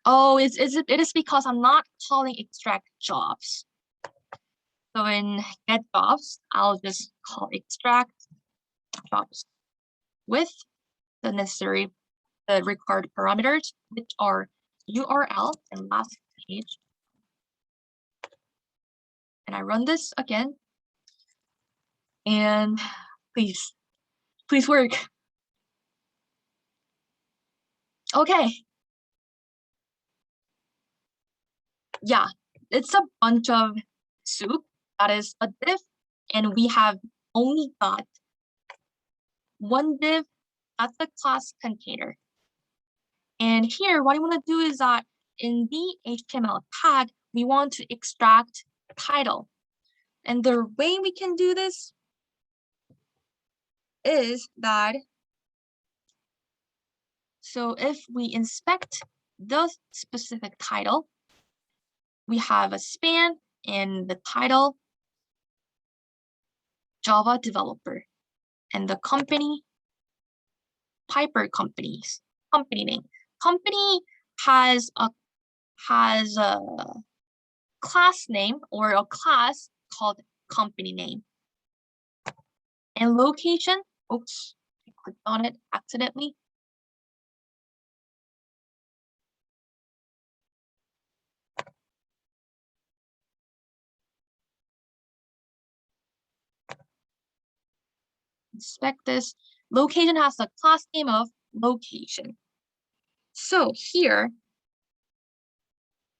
Oh, it is because I'm not calling extract jobs. So in get jobs, I'll just call extract jobs with the necessary, the required parameters, which are URL and last page. And I run this again. And please work. Okay. Yeah, it's a bunch of soup that is a div, and we have only got one div. That's the class container. And here, what I want to do is that in the HTML tag, we want to extract title. And the way we can do this is that, so if we inspect the specific title, we have a span and the title, Java developer, and the company, Piper companies, company name. Company has a class name or a class called company name. And location, oops, I clicked on it accidentally. Inspect this. Location has the class name of location. So here,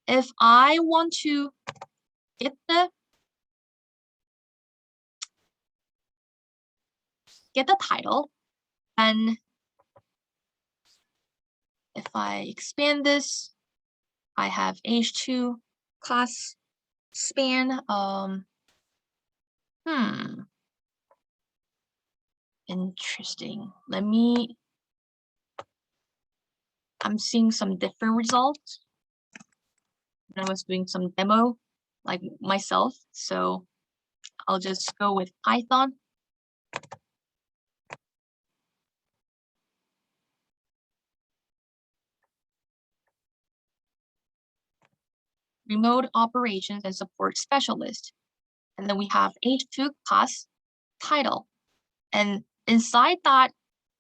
if I want to get the title, and if I expand this, I have h2 class span. Interesting. I'm seeing some different results. I was doing some demo like myself, so I'll just go with Python. Remote operations and support specialist. And then we have h2 class title. And inside that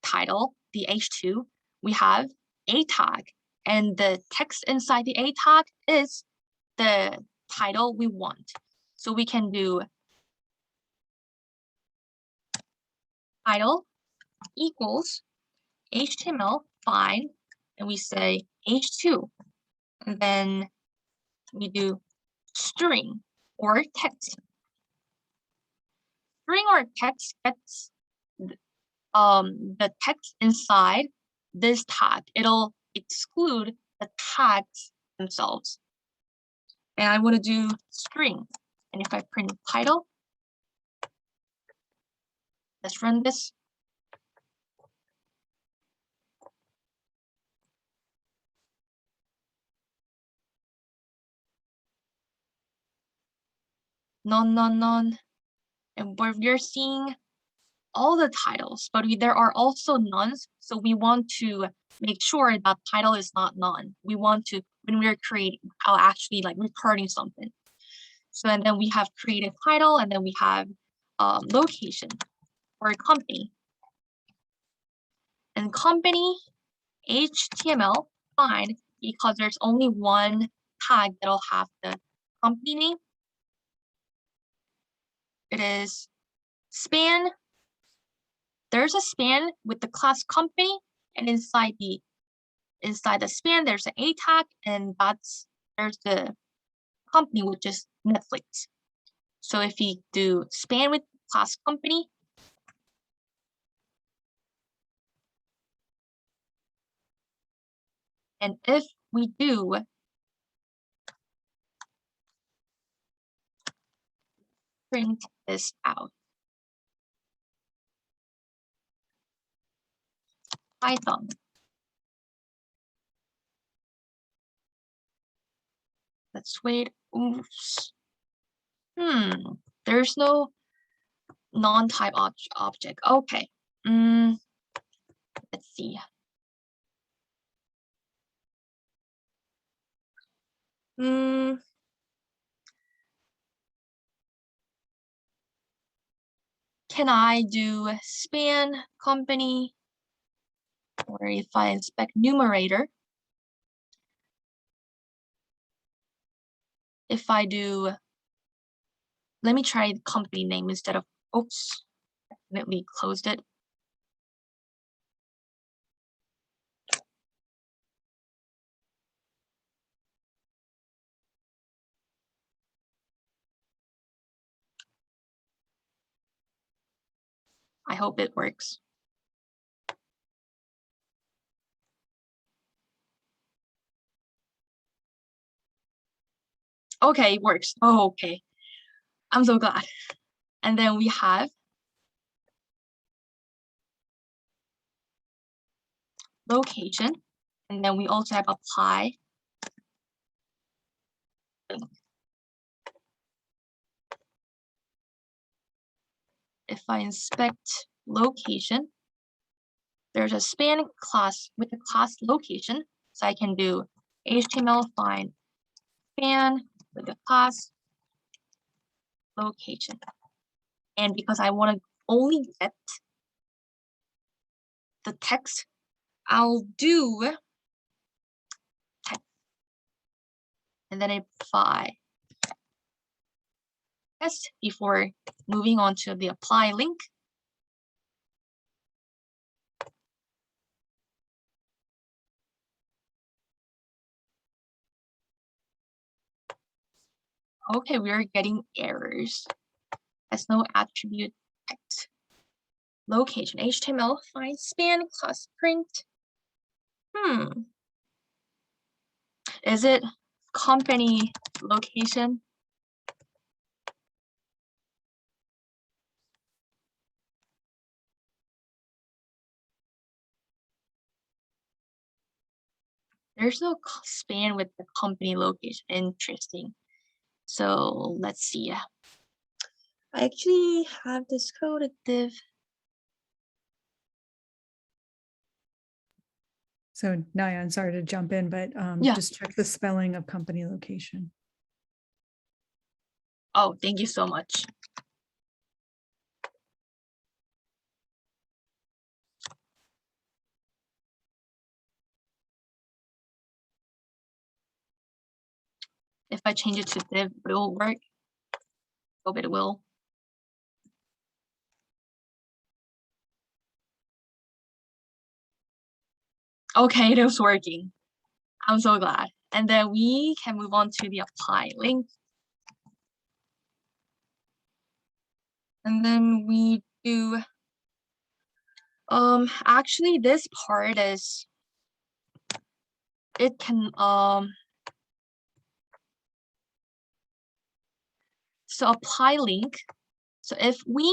title, the h2, we have a tag. And the text inside the a tag is the title we want. So we can do title equals HTML find, and we say h2. And then we do string or text. String or text gets the text inside this tag. It'll exclude the tags themselves. And I want to do string. And if I print title, let's run this. None. And we're seeing all the titles, but there are also nones. So we want to make sure that title is not none. We want to, when we're creating, I'll actually like recording something. So and then we have created title, and then we have location or company. And company HTML find, because there's only one tag that'll have the company name. It is span. There's a span with the class company, and inside the span there's an a tag, and there's the company, which is Netflix. So if you do span with class company, and if we do print this out, Python. Let's wait. Oops. There's no non-type object. Okay. Let's see. Can I do span company? Or if I inspect numerator, if I do, let me try the company name instead of, oops, definitely closed it. I hope it works. Okay, it works. Oh, okay. I'm so glad. And then we have location. And then we also have apply. If I inspect location, there's a span class with the class location. So I can do HTML find span with the class location. And because I want to only get the text, I'll do text. And then apply test before moving on to the apply link. Okay, we are getting errors. There's no attribute text. Location, HTML, find span, class print. Is it company location? There's no span with the company location. Interesting. So let's see. I actually have this code at div. So Nayeon, sorry to jump in, but Yeah. just check the spelling of company location. Oh, thank you so much. If I change it to div, it will work. Hope it will. Okay, it is working. I'm so glad. And then we can move on to the apply link. And then we do, actually this part is, it can, so apply link. So if we,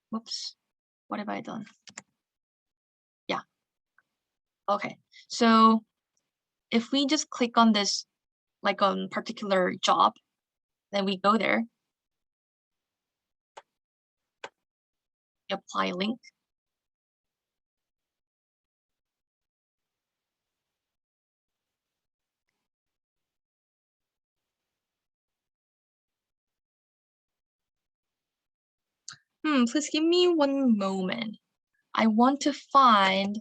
whoops, what have I done? Yeah. Okay. So if we just click on this, like on particular job, then we go there, apply link. Please give me one moment. I want to find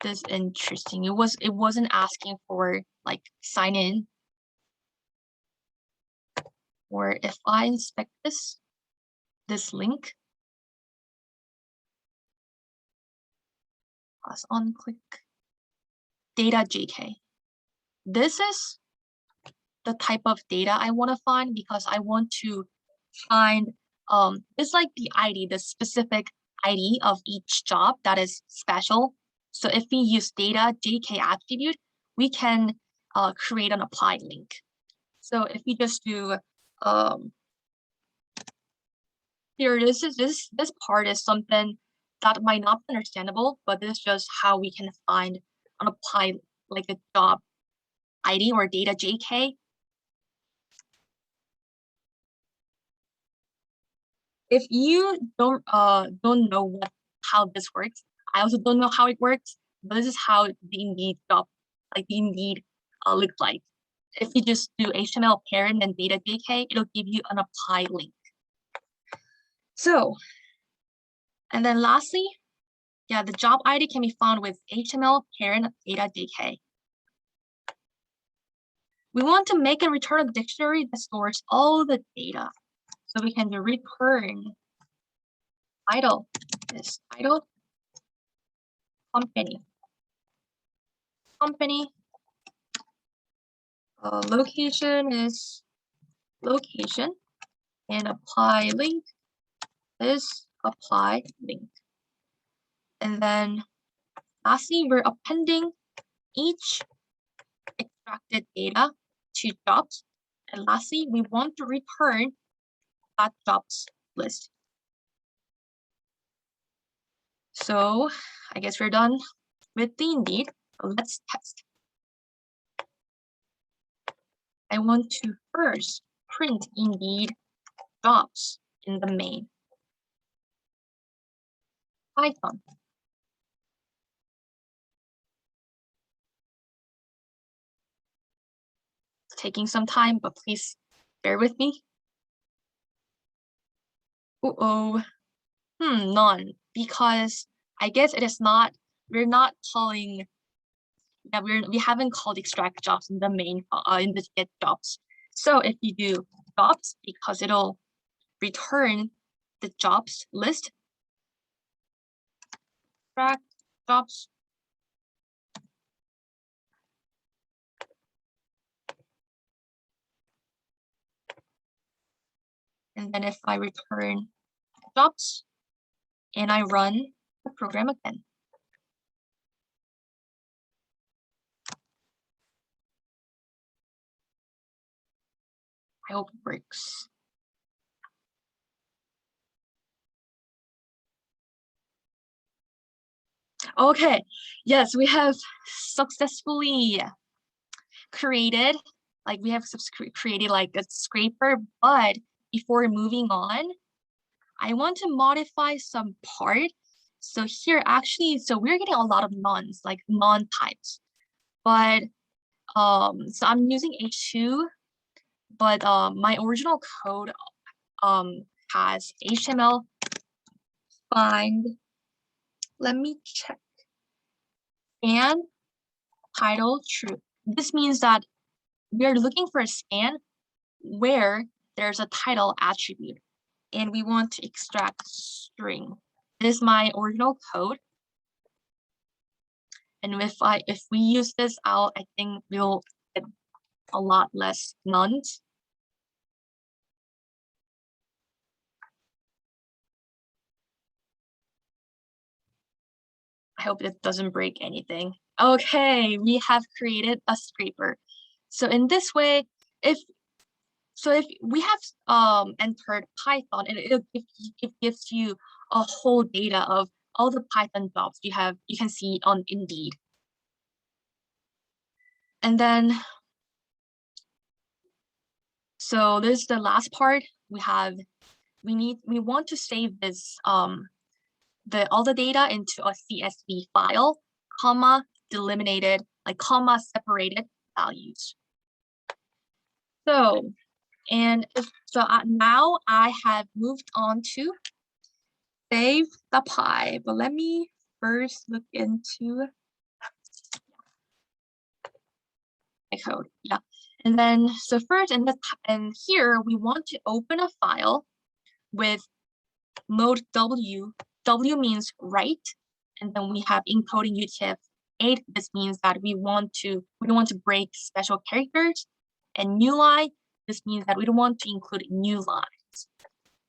this interesting. It wasn't asking for like sign in. Or if I inspect this, this link. Press on click data JK. This is the type of data I want to find because I want to find it's like the ID, the specific ID of each job that is special. So if we use data JK attribute, we can create an applied link. So if we just do here, this part is something that might not be understandable, but this is just how we can find an applied like a job ID or data JK. If you don't know how this works, I also don't know how it works, but this is how the Indeed job, like the Indeed looks like. If you just do HTML parent and data JK, it'll give you an apply link. So, and then lastly, yeah, the job ID can be found with HTML parent data JK. We want to make and return a dictionary that stores all the data. So we can do return title, this title, company, location is location, and apply link is apply link. And then lastly, we're appending each extracted data to jobs. And lastly, we want to return that jobs list. So I guess we're done with the Indeed. Let's test. I want to first print Indeed jobs in the main. Python. It's taking some time, but please bear with me. None, because I guess it is not, we're not calling, yeah, we haven't called extract jobs in the main, in the get jobs. So if you do jobs, because it'll return the jobs list, extract jobs. And then if I return jobs and I run the program again. I hope it works. Okay, yes, we have successfully created, like we have created like a scraper, but before moving on, I want to modify some part. So here actually, so we're getting a lot of nons, like non types, but so I'm using H2, but my original code has HTML find, let me check, and title true. This means that we are looking for a span where there's a title attribute and we want to extract string. This is my original code. And if we use this out, I think we'll get a lot less nuns. I hope it doesn't break anything. Okay, we have created a scraper. So in this way, if we have entered Python, and it gives you a whole data of all the Python jobs you can see on Indeed. And then, so this is the last part. We want to save this all the data into a CSV file, comma delimited, like comma separated values. So, now I have moved on to save the pie, but let me first look into my code. Yeah, and then so first, and here we want to open a file with mode W. W means write, and then we have encoding UTF-8. This means that we don't want to break special characters. And new line, this means that we don't want to include new lines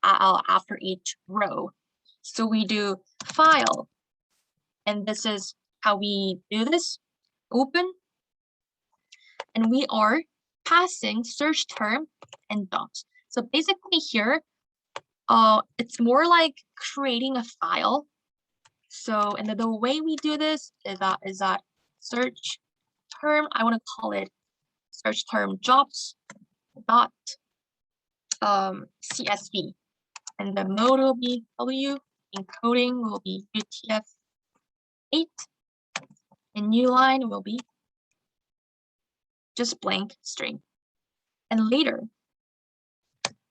after each row. So we do file, and this is how we do this. Open, and we are passing search term and dots. So basically here, it's more like creating a file. So, and the way we do this is that search term, I want to call it search term jobs dot CSV, and the mode will be W, encoding will be UTF-8, and new line will be just blank string. And later,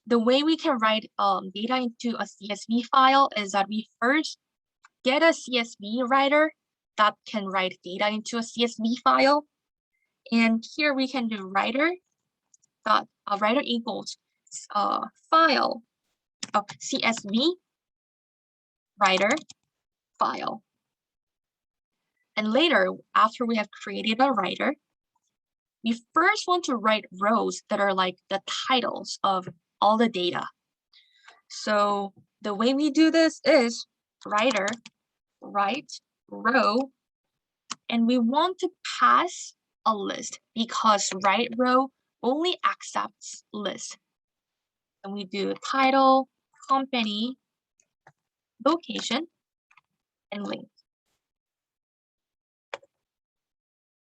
the way we can write data into a CSV file is that we first get a CSV writer that can write data into a CSV file. And here we can do writer equals file of CSV writer file. And later, after we have created a writer, we first want to write rows that are like the titles of all the data. So the way we do this is writer, write row, and we want to pass a list because write row only accepts list. And we do title, company, location, and link.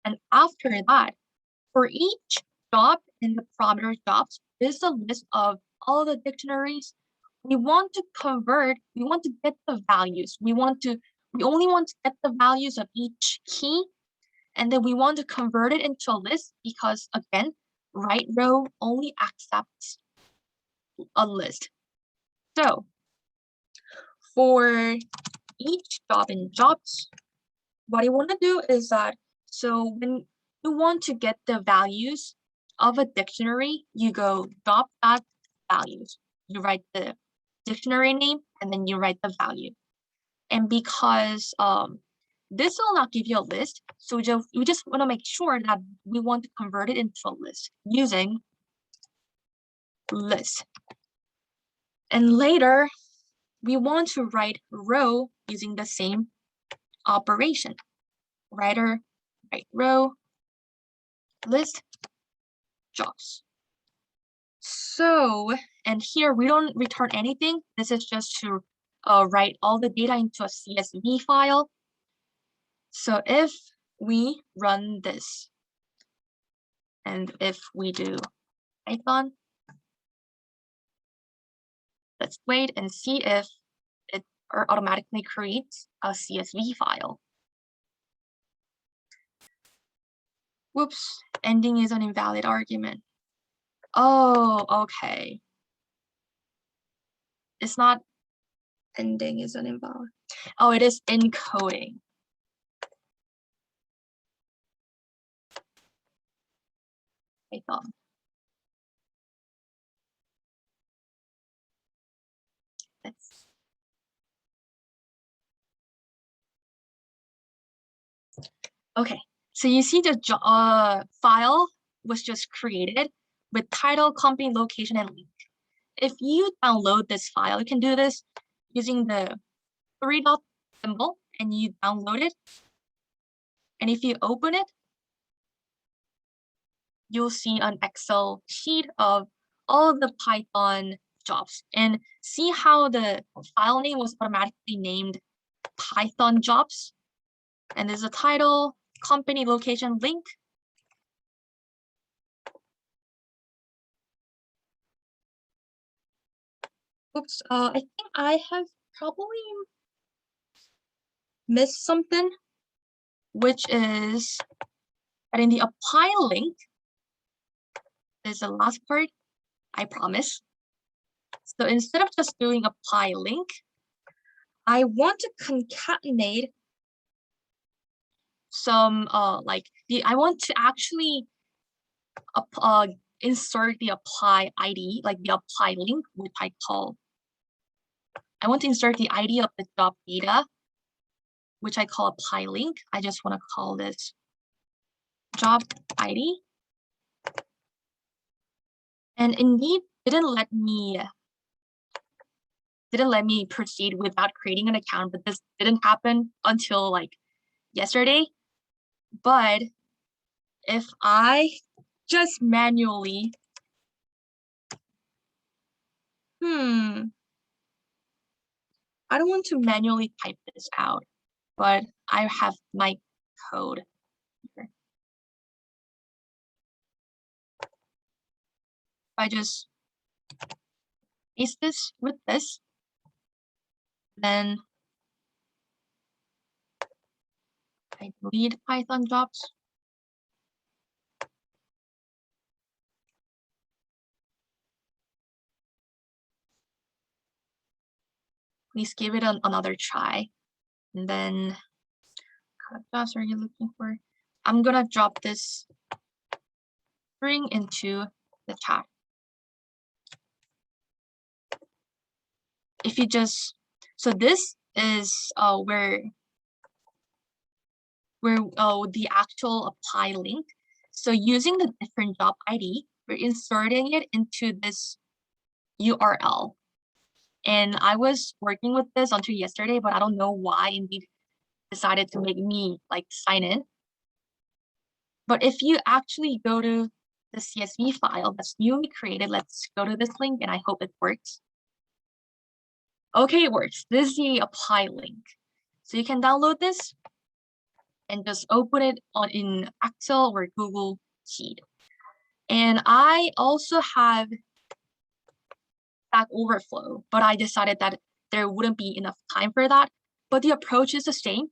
And after that, for each job in the parameter jobs, this is a list of all the dictionaries. We want to convert, we want to get the values. We only want to get the values of each key, and then we want to convert it into a list because again, write row only accepts a list. So for each job in jobs, what I want to do is that, so when you want to get the values of a dictionary, you go job.values. You write the dictionary name and then you write the value. And because this will not give you a list, so we just want to make sure that we want to convert it into a list using list. And later, we want to write row using the same operation. Writer, write row, list, jobs. So, and here we don't return anything. This is just to write all the data into a CSV file. So if we run this, and if we do Python, let's wait and see if it automatically creates a CSV file. Whoops, ending is an invalid argument. Oh, okay. It's not ending is an invalid. Oh, it is encoding. Python. That's okay. So you see the file was just created with title, company, location, and link. If you download this file, you can do this using the 3-dot symbol and you download it. And if you open it, you'll see an Excel sheet of all the Python jobs. And see how the file name was automatically named Python jobs. And there's a title, company, location, link. Oops, I think I have probably missed something, which is that in the apply link, there's the last part, I promise. So instead of just doing apply link, I want to concatenate some I want to actually insert the apply ID, like the apply link, which I want to insert the ID of the job data, which I call apply link. I just want to call this job ID. And Indeed didn't let me proceed without creating an account, but this didn't happen until like yesterday. But if I just manually, I don't want to manually type this out, but I have my code here. I just paste this with this, then I delete Python jobs. Please give it another try. And then what jobs are you looking for? I'm gonna drop this string into the chat. If you just, so this is where the actual apply link. So using the different job ID, we're inserting it into this URL. And I was working with this until yesterday, but I don't know why Indeed decided to make me like sign in. But if you actually go to the CSV file that's newly created, let's go to this link and I hope it works. Okay, it works. This is the apply link. So you can download this and just open it in Excel or Google Sheet. And I also have Stack Overflow, but I decided that there wouldn't be enough time for that. But the approach is the same.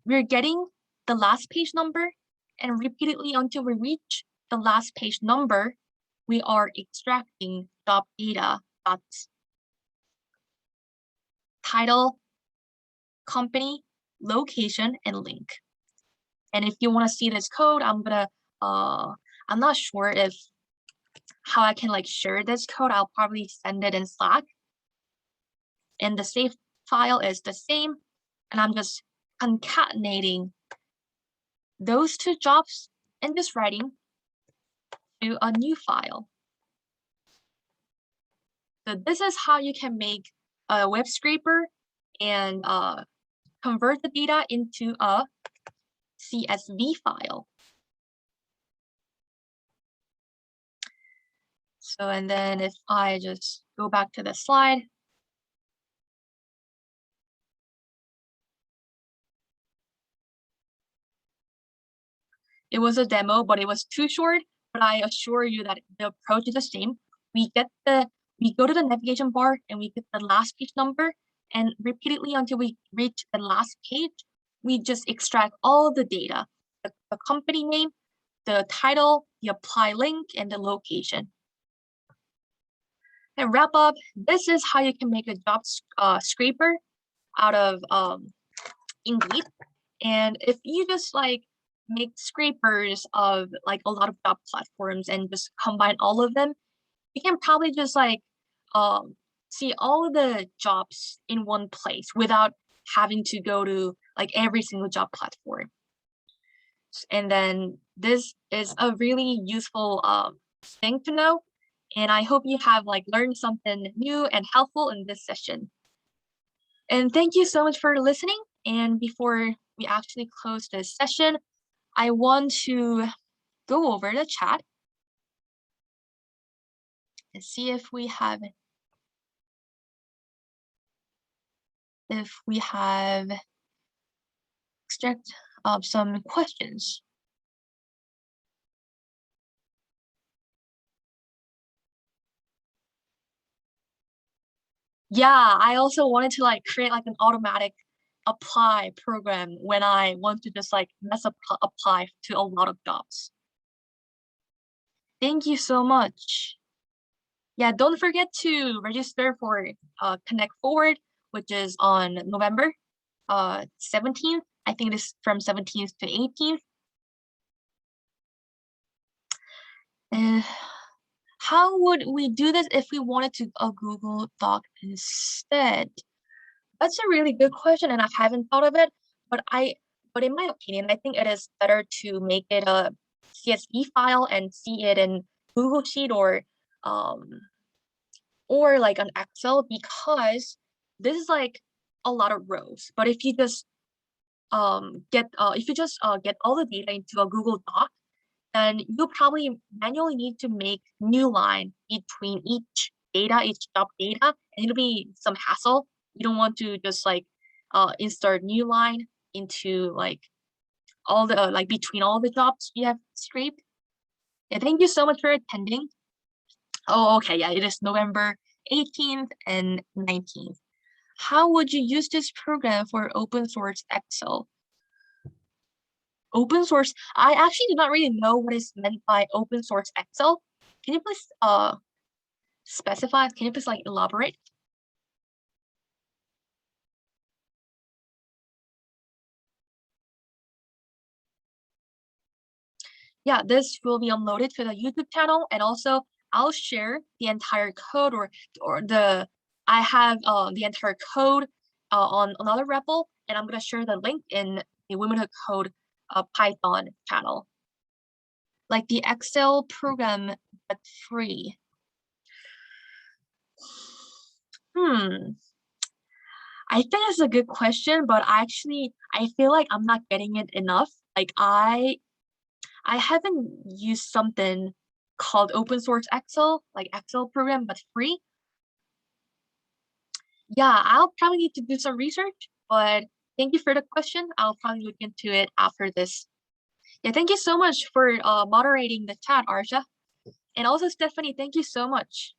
We're getting the last page number, and repeatedly until we reach the last page number, we are extracting job data that's title, company, location, and link. And if you want to see this code, I'm not sure if how I can like share this code. I'll probably send it in Slack. And the save file is the same. And I'm just concatenating those two jobs and just writing to a new file. So this is how you can make a web scraper and convert the data into a CSV file. So, and then if I just go back to the slide. It was a demo, but it was too short, but I assure you that the approach is the same. We go to the navigation bar and we get the last page number, and repeatedly until we reach the last page, we just extract all of the data, the company name, the title, the apply link, and the location. And wrap up, this is how you can make a job scraper out of Indeed. And if you just like make scrapers of like a lot of job platforms and just combine all of them, you can probably just like see all of the jobs in one place without having to go to like every single job platform. And then this is a really useful thing to know. And I hope you have like learned something new and helpful in this session. And thank you so much for listening. And before we actually close this session, I want to go over the chat and see if we have extract some questions. Yeah, I also wanted to like create like an automatic apply program when I want to just like apply to a lot of jobs. Thank you so much. Yeah, don't forget to register for Connect Forward, which is on November 17th. I think it is from 17th to 18th. And How would we do this if we wanted to a Google Doc instead? That's a really good question, and I haven't thought of it. But in my opinion, I think it is better to make it a CSV file and see it in Google Sheet um or like an Excel, because this is like a lot of rows. But if you just get all the data into a Google Doc, then you'll probably manually need to make new line between each job data, and it'll be some hassle. You don't want to just like insert new line into like all the like between all the jobs you have scraped. And thank you so much for attending. Oh, okay, yeah, it is November 18th and 19th. How would you use this program for open source Excel? Open source, I actually do not really know what is meant by open source Excel. Can you please specify? Can you please like elaborate? Yeah, this will be uploaded to the YouTube channel, and also I'll share the entire code or the I have the entire code on another repo, and I'm gonna share the link in the Womenhood Code Python channel. Like the Excel program, but free. I think that's a good question, but I feel like I'm not getting it enough. Like I haven't used something called open source Excel, like Excel program, but free. Yeah, I'll probably need to do some research, but thank you for the question. I'll probably look into it after this. Yeah, thank you so much for moderating the chat, Arsha. And also Stephanie, thank you so much.